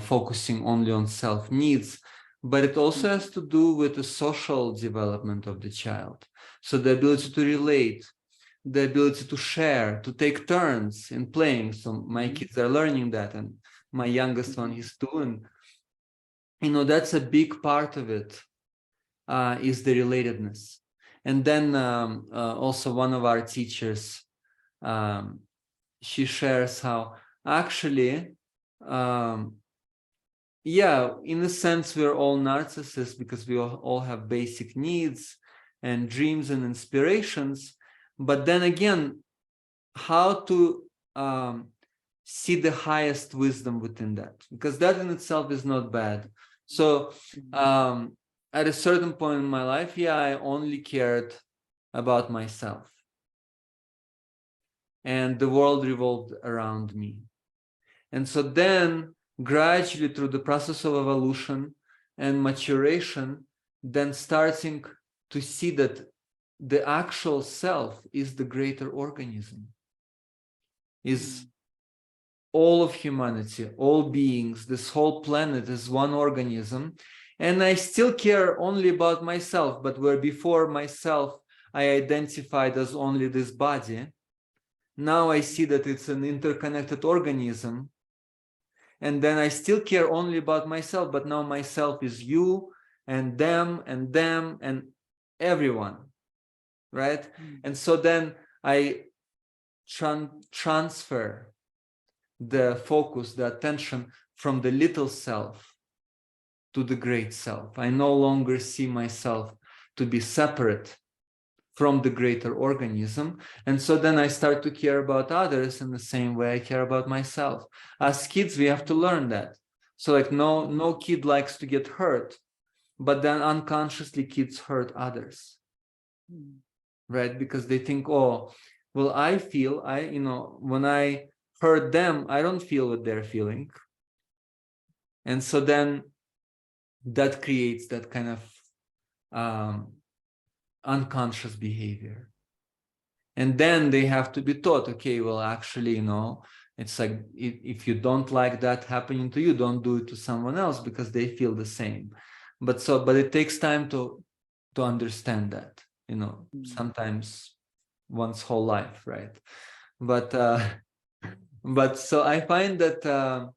focusing only on self needs, but it also has to do with the social development of the child. So the ability to relate, the ability to share, to take turns in playing. So my kids are learning that, and my youngest one, he's 2, and that's a big part of it, is the relatedness. And then also one of our teachers, she shares how actually, in a sense, we're all narcissists because we all have basic needs and dreams and inspirations. But then again, how to see the highest wisdom within that, because that in itself is not bad. So at a certain point in my life, I only cared about myself, and the world revolved around me. And so then gradually through the process of evolution and maturation, then starting to see that the actual self is the greater organism, is all of humanity, all beings, this whole planet is one organism. And I still care only about myself, but where before myself I identified as only this body, now I see that it's an interconnected organism. And then I still care only about myself, but now myself is you and them and everyone, right? And so then I transfer the focus, the attention from the little self to the great self. I no longer see myself to be separate from the greater organism. And so then I start to care about others in the same way I care about myself. As kids, we have to learn that. So like no kid likes to get hurt, but then unconsciously kids hurt others, right? Because they think, oh, well, I feel, when I hurt them, I don't feel what they're feeling. And so then that creates that kind of unconscious behavior. And then they have to be taught, okay, well, actually, it's like, if you don't like that happening to you, don't do it to someone else because they feel the same. But it takes time to understand that, sometimes one's whole life, right? But so I find that, a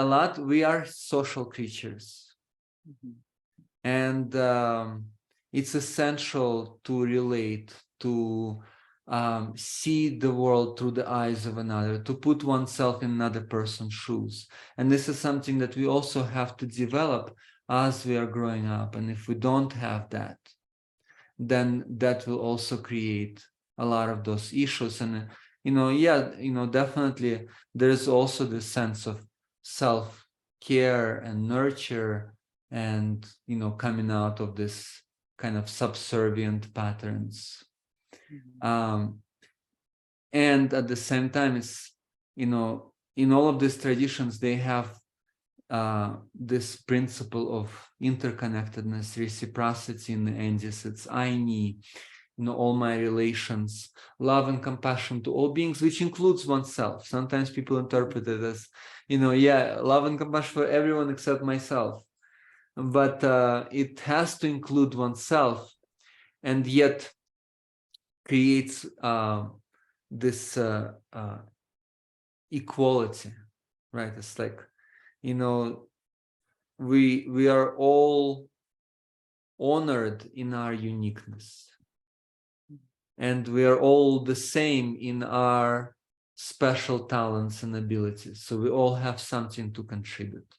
lot, we are social creatures. And it's essential to relate, to see the world through the eyes of another, to put oneself in another person's shoes. And this is something that we also have to develop as we are growing up. And if we don't have that, then that will also create a lot of those issues. And definitely there's also this sense of self-care and nurture, and coming out of this kind of subservient patterns. And at the same time, it's in all of these traditions, they have this principle of interconnectedness, reciprocity. In the Andes, it's aini, all my relations, love and compassion to all beings, which includes oneself. Sometimes people interpret it as, love and compassion for everyone except myself. But it has to include oneself, and yet creates this equality, right? It's like, we are all honored in our uniqueness, and we are all the same in our special talents and abilities. So we all have something to contribute.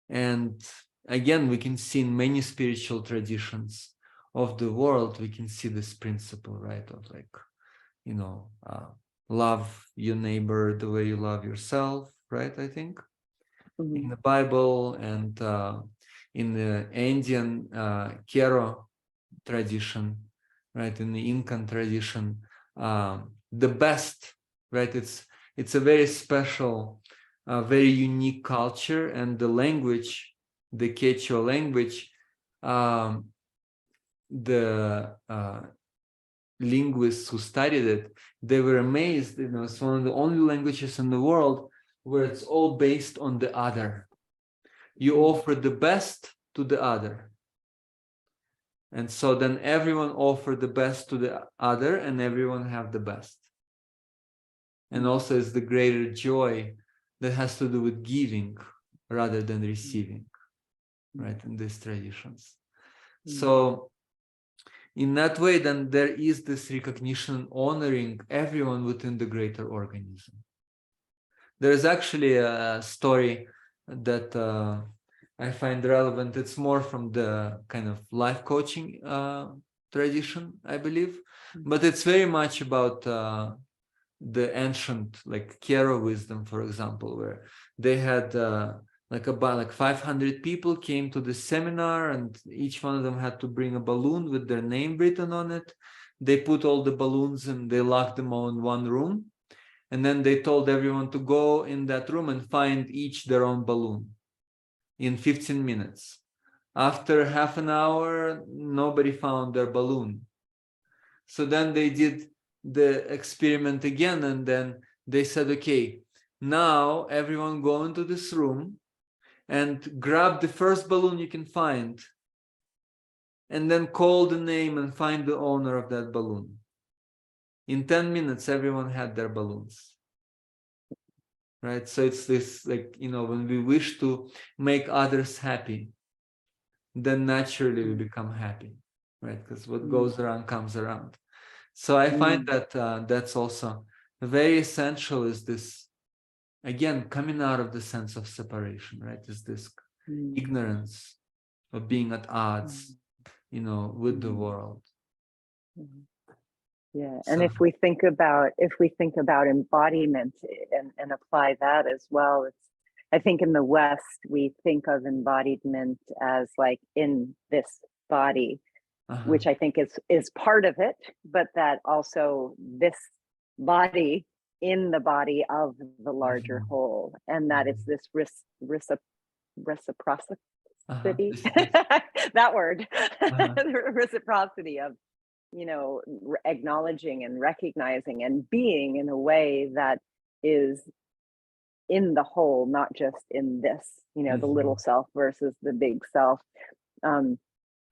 And again, we can see in many spiritual traditions of the world, we can see this principle, right? Of like, love your neighbor the way you love yourself, right? I think in the Bible and in the Indian Kero tradition, right? In the Incan tradition, the best, right? It's a very special, very unique culture, and the language, the Quechua language, the linguists who studied it, they were amazed. It's one of the only languages in the world where it's all based on the other. You offer the best to the other. And so then everyone offered the best to the other, and everyone have the best. And also it's the greater joy that has to do with giving rather than receiving, right, in these traditions. So in that way, then there is this recognition, honoring everyone within the greater organism. There is actually a story that I find relevant. It's more from the kind of life coaching tradition, I believe, but it's very much about the ancient, like Kero wisdom, for example, where they had about 500 people came to the seminar, and each one of them had to bring a balloon with their name written on it. They put all the balloons and they locked them all in one room. And then they told everyone to go in that room and find each their own balloon in 15 minutes. After half an hour, nobody found their balloon. So then they did the experiment again, and then they said, okay, now everyone go into this room and grab the first balloon you can find, and then call the name and find the owner of that balloon. In 10 minutes, everyone had their balloons. Right? So it's this, like, when we wish to make others happy, then naturally we become happy, right? Because what goes around comes around. So I find that that's also very essential, is this, again, coming out of the sense of separation, right? Is this ignorance of being at odds, with the world. Yeah, and if we think about embodiment and apply that as well, I think in the West we think of embodiment as like in this body, which I think is part of it, but that also this body in the body of the larger whole, and that it's this reciprocity. That word, reciprocity of acknowledging and recognizing and being in a way that is in the whole, not just in this, the little self versus the big self. And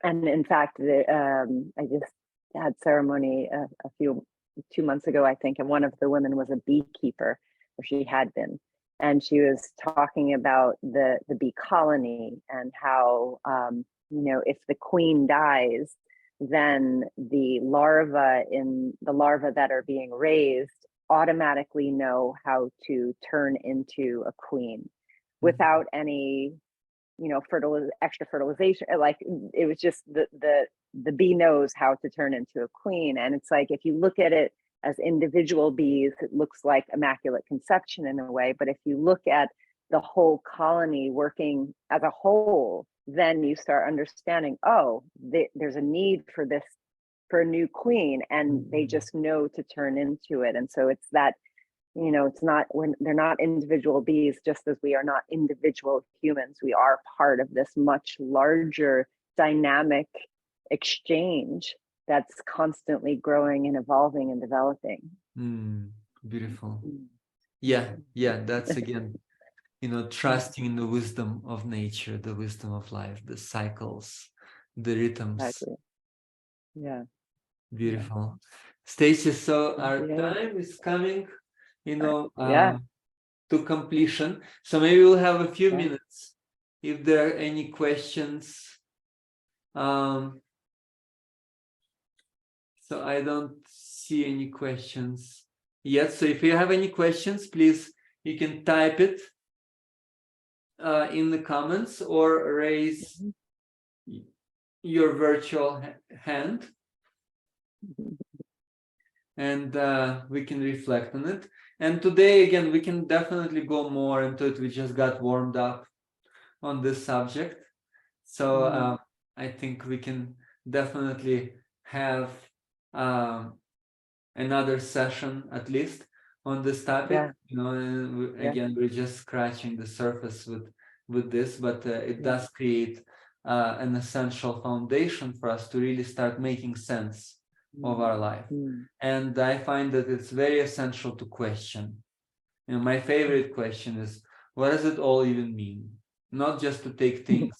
in fact, I just had ceremony 2 months ago, I think, and one of the women was a beekeeper, or she had been, and she was talking about the bee colony and how if the queen dies, then the larvae that are being raised automatically know how to turn into a queen without any extra fertilization. Like, it was just the bee knows how to turn into a queen. And it's like, if you look at it as individual bees, it looks like immaculate conception in a way, but if you look at the whole colony working as a whole, then you start understanding, there's a need for a new queen, and they just know to turn into it. And so it's that, it's not, when they're not individual bees, just as we are not individual humans, we are part of this much larger dynamic exchange that's constantly growing and evolving and developing. Beautiful. Yeah, that's again, trusting in the wisdom of nature, the wisdom of life, the cycles, the rhythms. Exactly. Yeah. Beautiful. Stacy, so our time is coming, to completion. So maybe we'll have a few minutes if there are any questions. So I don't see any questions yet. So if you have any questions, please, you can type it in the comments or raise your virtual hand, and we can reflect on it. And today, again, we can definitely go more into it. We just got warmed up on this subject. So I think we can definitely have another session at least on this topic. You know, and again, we're just scratching the surface with this, but it does create an essential foundation for us to really start making sense of our life. And I find that it's very essential to question. You know, my favorite question is, what does it all even mean? Not just to take things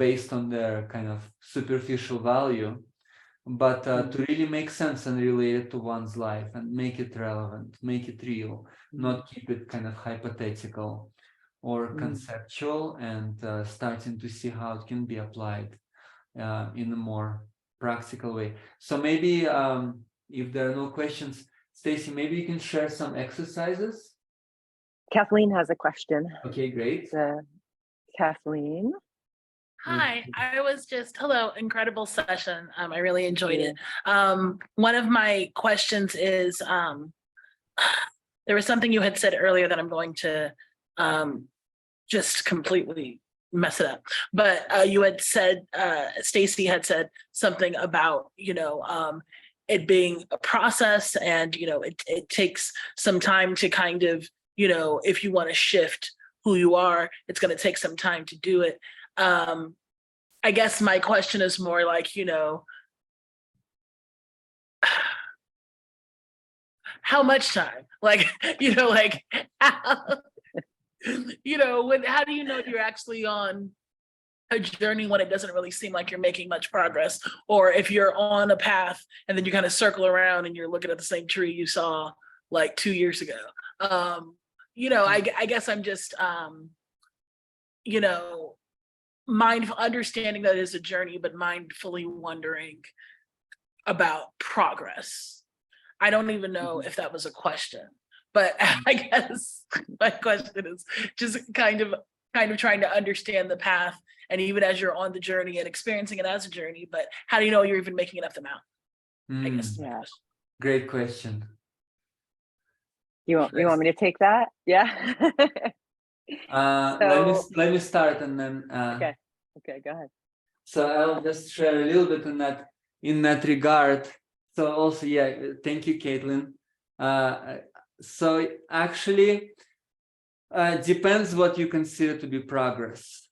based on their kind of superficial value, but to really make sense and relate it to one's life and make it relevant, make it real, not keep it kind of hypothetical or conceptual, and starting to see how it can be applied in a more practical way. So maybe if there are no questions, Stacy, maybe you can share some exercises. Kathleen has a question. Okay, great. Kathleen. Hi, I was just, hello, incredible session. I really enjoyed it. One of my questions is, there was something you had said earlier that I'm going to just completely mess it up. But you had said, Stacy had said something about, you know, it being a process, and, you know, it takes some time to kind of, you know, if you want to shift who you are, it's going to take some time to do it. I guess my question is more like, you know, how much time? Like, you know, like, you know, how do you know you're actually on a journey when it doesn't really seem like you're making much progress? Or if you're on a path and then you kind of circle around and you're looking at the same tree you saw like 2 years ago. You know, I guess I'm just, you know, mindful, understanding that it is a journey, but mindfully wondering about progress. I don't even know if that was a question, but I guess my question is just kind of trying to understand the path, and even as you're on the journey and experiencing it as a journey, but how do you know you're even making it up the mountain? I guess. Great question. You want me to take that? Yeah. Let me start, and then okay, go ahead. So I'll just share a little bit in that regard. So also, thank you, Caitlin. So actually, depends what you consider to be progress,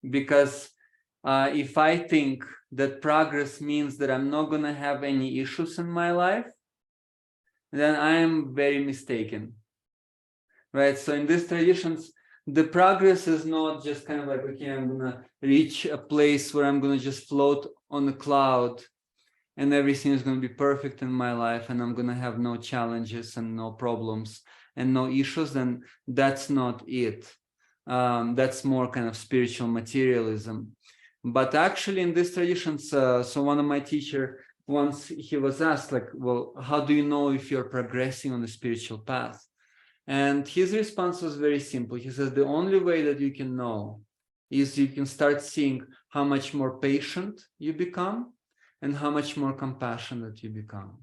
because if I think that progress means that I'm not going to have any issues in my life, then I am very mistaken, right? So in these traditions, the progress is not just kind of like, okay, I'm going to reach a place where I'm going to just float on a cloud and everything is going to be perfect in my life and I'm going to have no challenges and no problems and no issues. Then that's not it. That's more kind of spiritual materialism. But actually in these traditions, so one of my teachers, once he was asked, like, well, how do you know if you're progressing on the spiritual path? And his response was very simple. He says, the only way that you can know is you can start seeing how much more patient you become and how much more compassionate you become.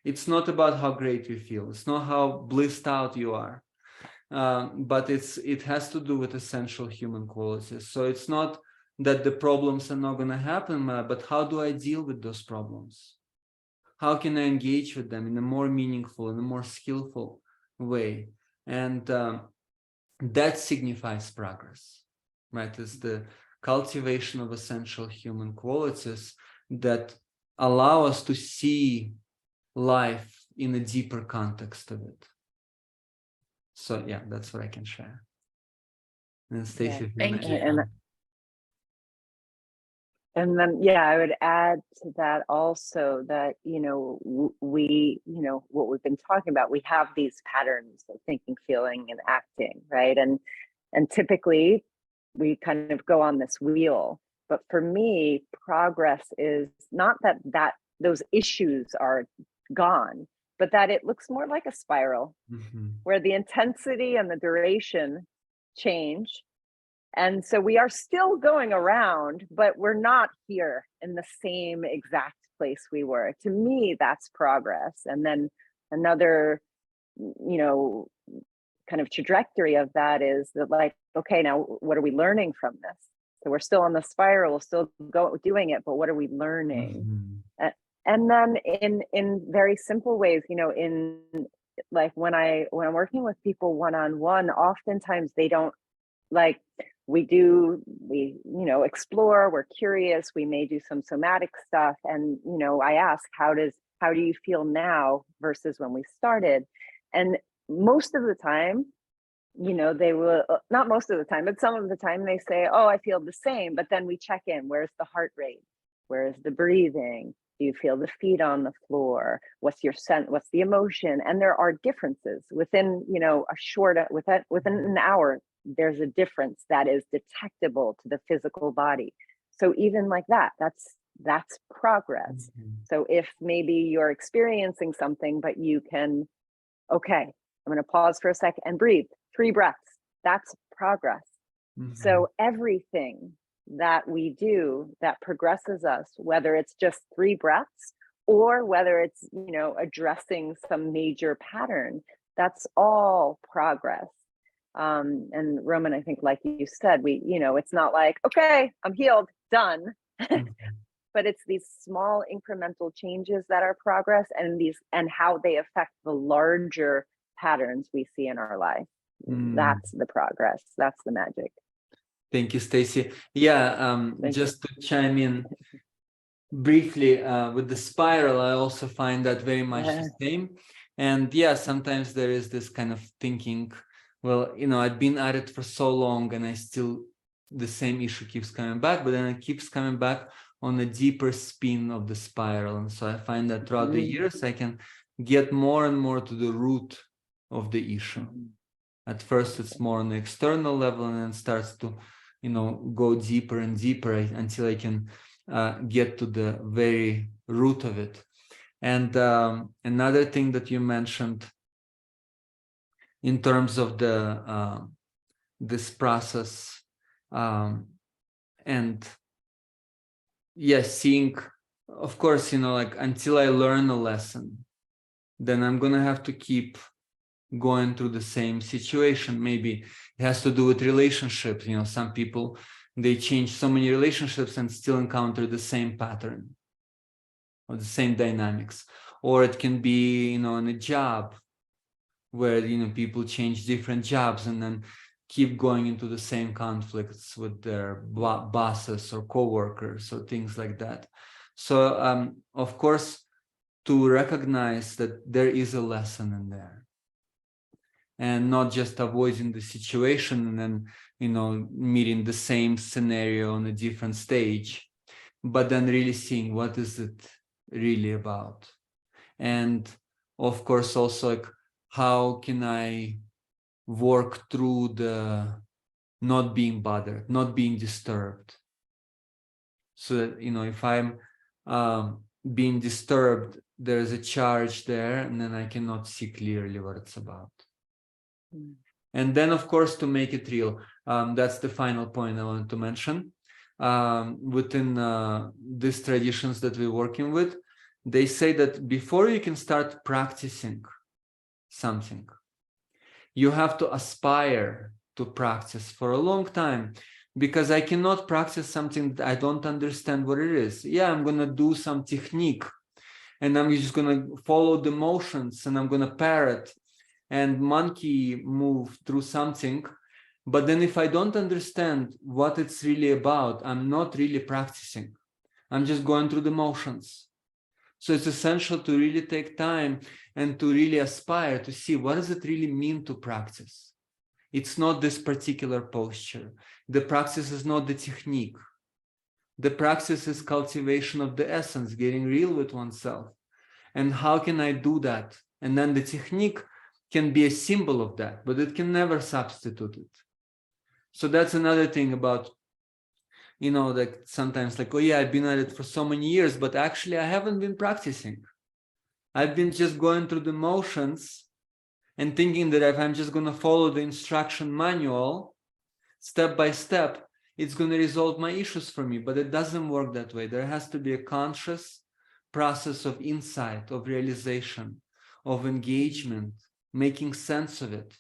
It's not about how great you feel. It's not how blissed out you are. But it has to do with essential human qualities. So it's not that the problems are not going to happen, but how do I deal with those problems? How can I engage with them in a more meaningful, in a more skillful way? And that signifies progress, right? It's the cultivation of essential human qualities that allow us to see life in a deeper context of it. So yeah, that's what I can share. And Stacy, thank you. And then, I would add to that also that, we, what we've been talking about, we have these patterns of thinking, feeling, and acting, right? And typically we kind of go on this wheel. But for me, progress is not that those issues are gone, but that it looks more like a spiral Mhm. where the intensity and the duration change. And so we are still going around, but we're not here in the same exact place we were. To me, that's progress. And then another, you know, kind of trajectory of that is that, like, okay, now what are we learning from this? So we're still on the spiral, still doing it, but what are we learning? Mhm. And then in very simple ways, you know, in like when I'm working with people one-on-one, oftentimes they don't, like, we you know, explore, we're curious, we may do some somatic stuff, and you know, I ask, how do you feel now versus when we started? And most of the time, you know, they will, not most of the time, but some of the time they say, oh, I feel the same. But then we check in, where's the heart rate, where's the breathing, do you feel the feet on the floor, what's your sense, what's the emotion? And there are differences within, you know, a short, within an hour, there's a difference that is detectable to the physical body. So even like that, that's progress. Mhm. So if maybe you're experiencing something, but you can, okay, I'm going to pause for a second and breathe 3 breaths. That's progress. Mhm. So everything that we do that progresses us, whether it's just 3 breaths or whether it's, you know, addressing some major pattern, that's all progress. And Roman, I think, like you said, we, you know, it's not like, okay, I'm healed, done. Mhm. But it's these small incremental changes that are progress, and how they affect the larger patterns we see in our life. Mm. That's the progress. That's the magic. Thank you, Stacy. Yeah, Thank just to chime in briefly with the spiral, I also find that very much the same. And yeah, sometimes there is this kind of thinking, well, you know, I've been at it for so long and the same issue keeps coming back, but then it keeps coming back on a deeper spin of the spiral. And so I find that throughout the years, I can get more and more to the root of the issue. At first, it's more on the external level, and then starts to, you know, go deeper and deeper until I can get to the very root of it. And another thing that you mentioned in terms of the this process, and yes, seeing, of course, you know, like until I learn a lesson, then I'm gonna have to keep going through the same situation. Maybe it has to do with relationships. You know, some people, they change so many relationships and still encounter the same pattern or the same dynamics. Or it can be, you know, in a job where, you know, people change different jobs and then keep going into the same conflicts with their bosses or co-workers or things like that. So of course, to recognize that there is a lesson in there, and not just avoiding the situation and then, you know, meeting the same scenario on a different stage, but then really seeing what is it really about. And of course, also, like, how can I work through the not being bothered, not being disturbed? So that, you know, if I'm being disturbed, there's a charge there, and then I cannot see clearly what it's about. And then, of course, to make it real, that's the final point I wanted to mention. Within these traditions that we're working with, they say that before you can start practicing something, you have to aspire to practice for a long time, because I cannot practice something that I don't understand what it is. Yeah, I'm going to do some technique and I'm just going to follow the motions and I'm going to parrot and monkey move through something. But then if I don't understand what it's really about, I'm not really practicing. I'm just going through the motions. So it's essential to really take time and to really aspire to see, what does it really mean to practice? It's not this particular posture. The practice is not the technique. The practice is cultivation of the essence, getting real with oneself. And how can I do that? And then the technique can be a symbol of that, but it can never substitute it. So that's another thing about, you know, like sometimes like, oh yeah, I've been at it for so many years, but actually I haven't been practicing. I've been just going through the motions and thinking that if I'm just going to follow the instruction manual step by step, it's going to resolve my issues for me. But it doesn't work that way. There has to be a conscious process of insight, of realization, of engagement, making sense of it.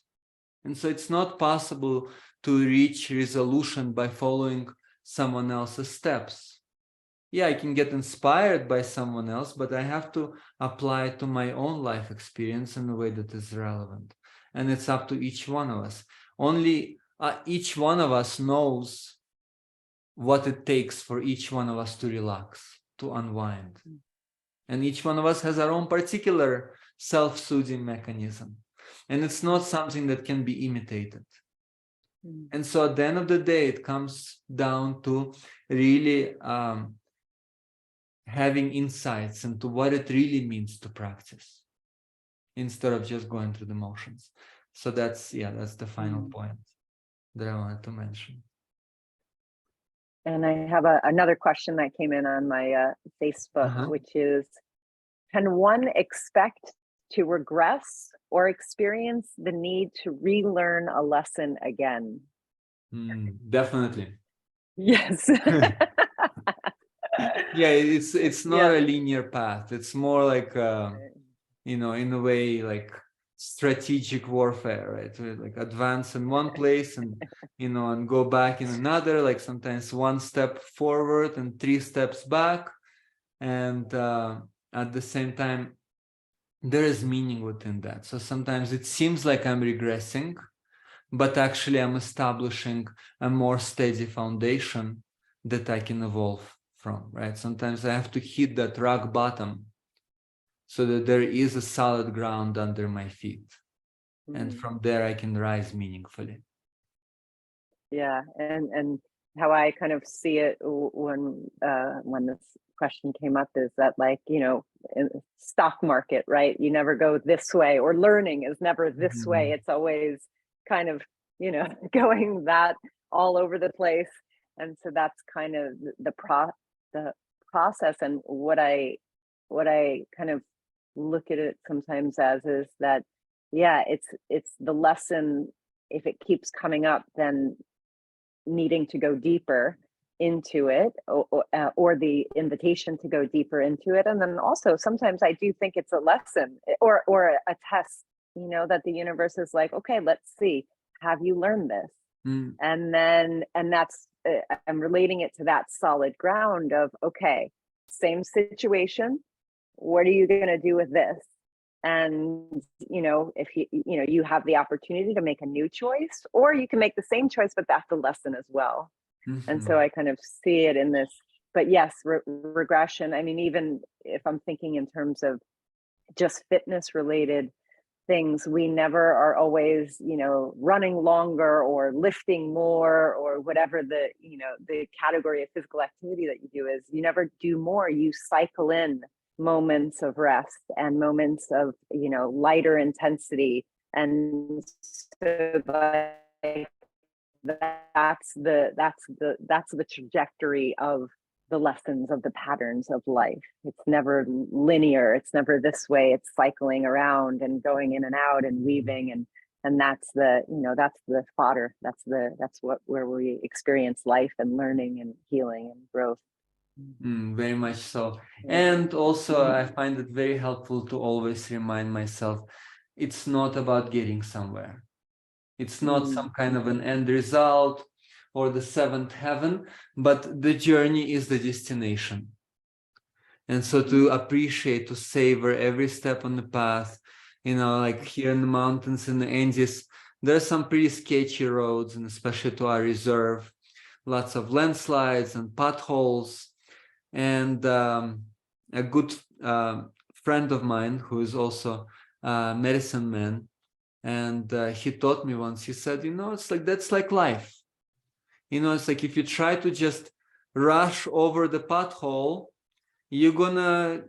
And so it's not possible to reach resolution by following someone else's steps. Yeah, I can get inspired by someone else, but I have to apply it to my own life experience in a way that is relevant. And it's up to each one of us. Only each one of us knows what it takes for each one of us to relax, to unwind. And each one of us has our own particular self-soothing mechanism. And it's not something that can be imitated. And so at the end of the day, it comes down to really having insights into what it really means to practice instead of just going through the motions. So that's the final point that I wanted to mention. And I have another question that came in on my Facebook, which is, can one expect to regress or experience the need to relearn a lesson again? Definitely. Yes. Yeah, it's not a linear path. It's more like in a way, like strategic warfare, right? Like advance in one place and and go back in another, like sometimes one step forward and 3 steps back. And at the same time, there is meaning within that. So sometimes it seems like I'm regressing, but actually I'm establishing a more steady foundation that I can evolve from, right? Sometimes I have to hit that rock bottom so that there is a solid ground under my feet. And from there I can rise meaningfully. Yeah, and how I kind of see it when this question came up is that, like, in the stock market, right? You never go this way, or learning is never this way. It's always kind of, going that all over the place. And so that's kind of the process. And what I kind of look at it sometimes as is that, yeah, it's the lesson. If it keeps coming up, then needing to go deeper into it, or the invitation to go deeper into it. And then also sometimes I do think it's a lesson or a test, that the universe is like, okay, let's see, have you learned this? And that's I'm relating it to that solid ground of, okay, same situation, what are you going to do with this? And if you have the opportunity to make a new choice, or you can make the same choice, but that's a lesson as well. And so I kind of see it in this. But yes, regression, I mean, even if I'm thinking in terms of just fitness related things, we never are always running longer or lifting more, or whatever the category of physical activity that you do is. You never do more. You cycle in moments of rest and moments of lighter intensity, and so that's the trajectory of the lessons, of the patterns of life. It's never linear. It's never this way. It's cycling around and going in and out and weaving, and that's the fodder. That's where we experience life and learning and healing and growth. Very much so. And also I find it very helpful to always remind myself, it's not about getting somewhere. It's not some kind of an end result or the seventh heaven, but the journey is the destination. And so to appreciate, to savor every step on the path, like here in the mountains in the Andes, there's some pretty sketchy roads, and especially to our reserve, lots of landslides and potholes. And a good friend of mine who is also a medicine man, and he taught me once, he said, it's like, that's like life. It's like if you try to just rush over the pothole, you're gonna,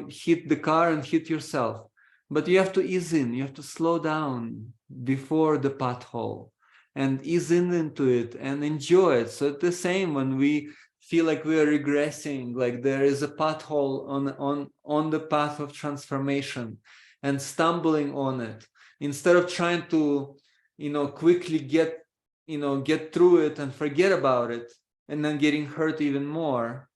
hit the car and hit yourself. But you have to ease in, you have to slow down before the pothole and ease into it and enjoy it. So it's the same when we feel like we are regressing, like there is a pothole on the path of transformation and stumbling on it, instead of trying to, quickly get through it and forget about it and then getting hurt even more,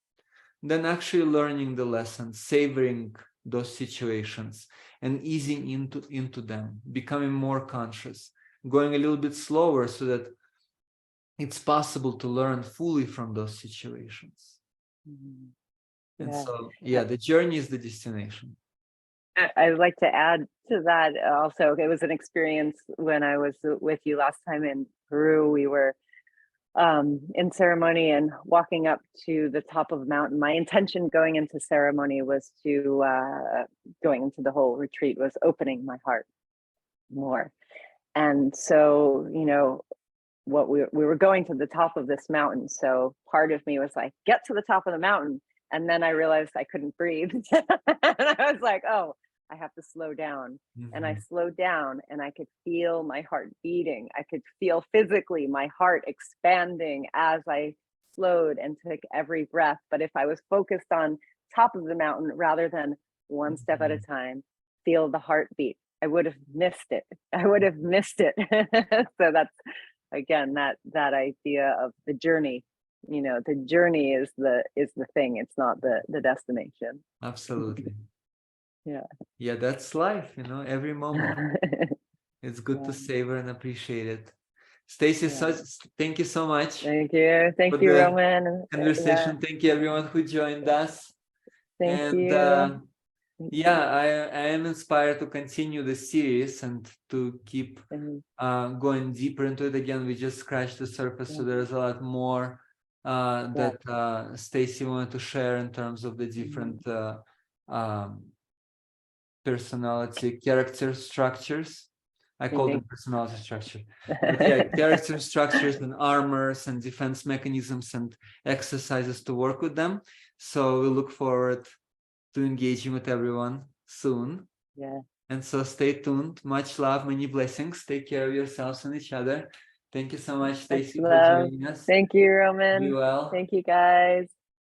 then actually learning the lessons, savoring those situations and easing into them, becoming more conscious, going a little bit slower so that it's possible to learn fully from those situations. And so, the journey is the destination. I'd like to add to that also. It was an experience when I was with you last time in Peru. We were in ceremony and walking up to the top of the mountain. My intention going into ceremony was to, going into the whole retreat, was opening my heart more. And so, what we were going to the top of this mountain. So part of me was like, get to the top of the mountain. And then I realized I couldn't breathe. And I was like, oh, I have to slow down. And I slowed down and I could feel my heart beating. I could feel physically my heart expanding as I slowed and took every breath. But if I was focused on top of the mountain rather than one step at a time, feel the heartbeat, I would have missed it. So that's, again, that idea of the journey. The journey is the thing. It's not the destination. Absolutely. Yeah, That's life. Every moment. It's good to savor and appreciate it. Stacy, thank you so much. Thank you, Roman. Conversation. Thank you, everyone who joined us. Thank you. I am inspired to continue the series and to keep going deeper into it. Again, we just scratched the surface, so there's a lot more that Stacy wanted to share in terms of the different personality character structures. I call them personality structure. But character structures and armors and defense mechanisms and exercises to work with them. So we look forward to engaging with everyone soon. And so stay tuned. Much love, many blessings. Take care of yourselves and each other. Thank you so much, Stacy, for joining us. Thank you, Roman. Be well. Thank you, guys.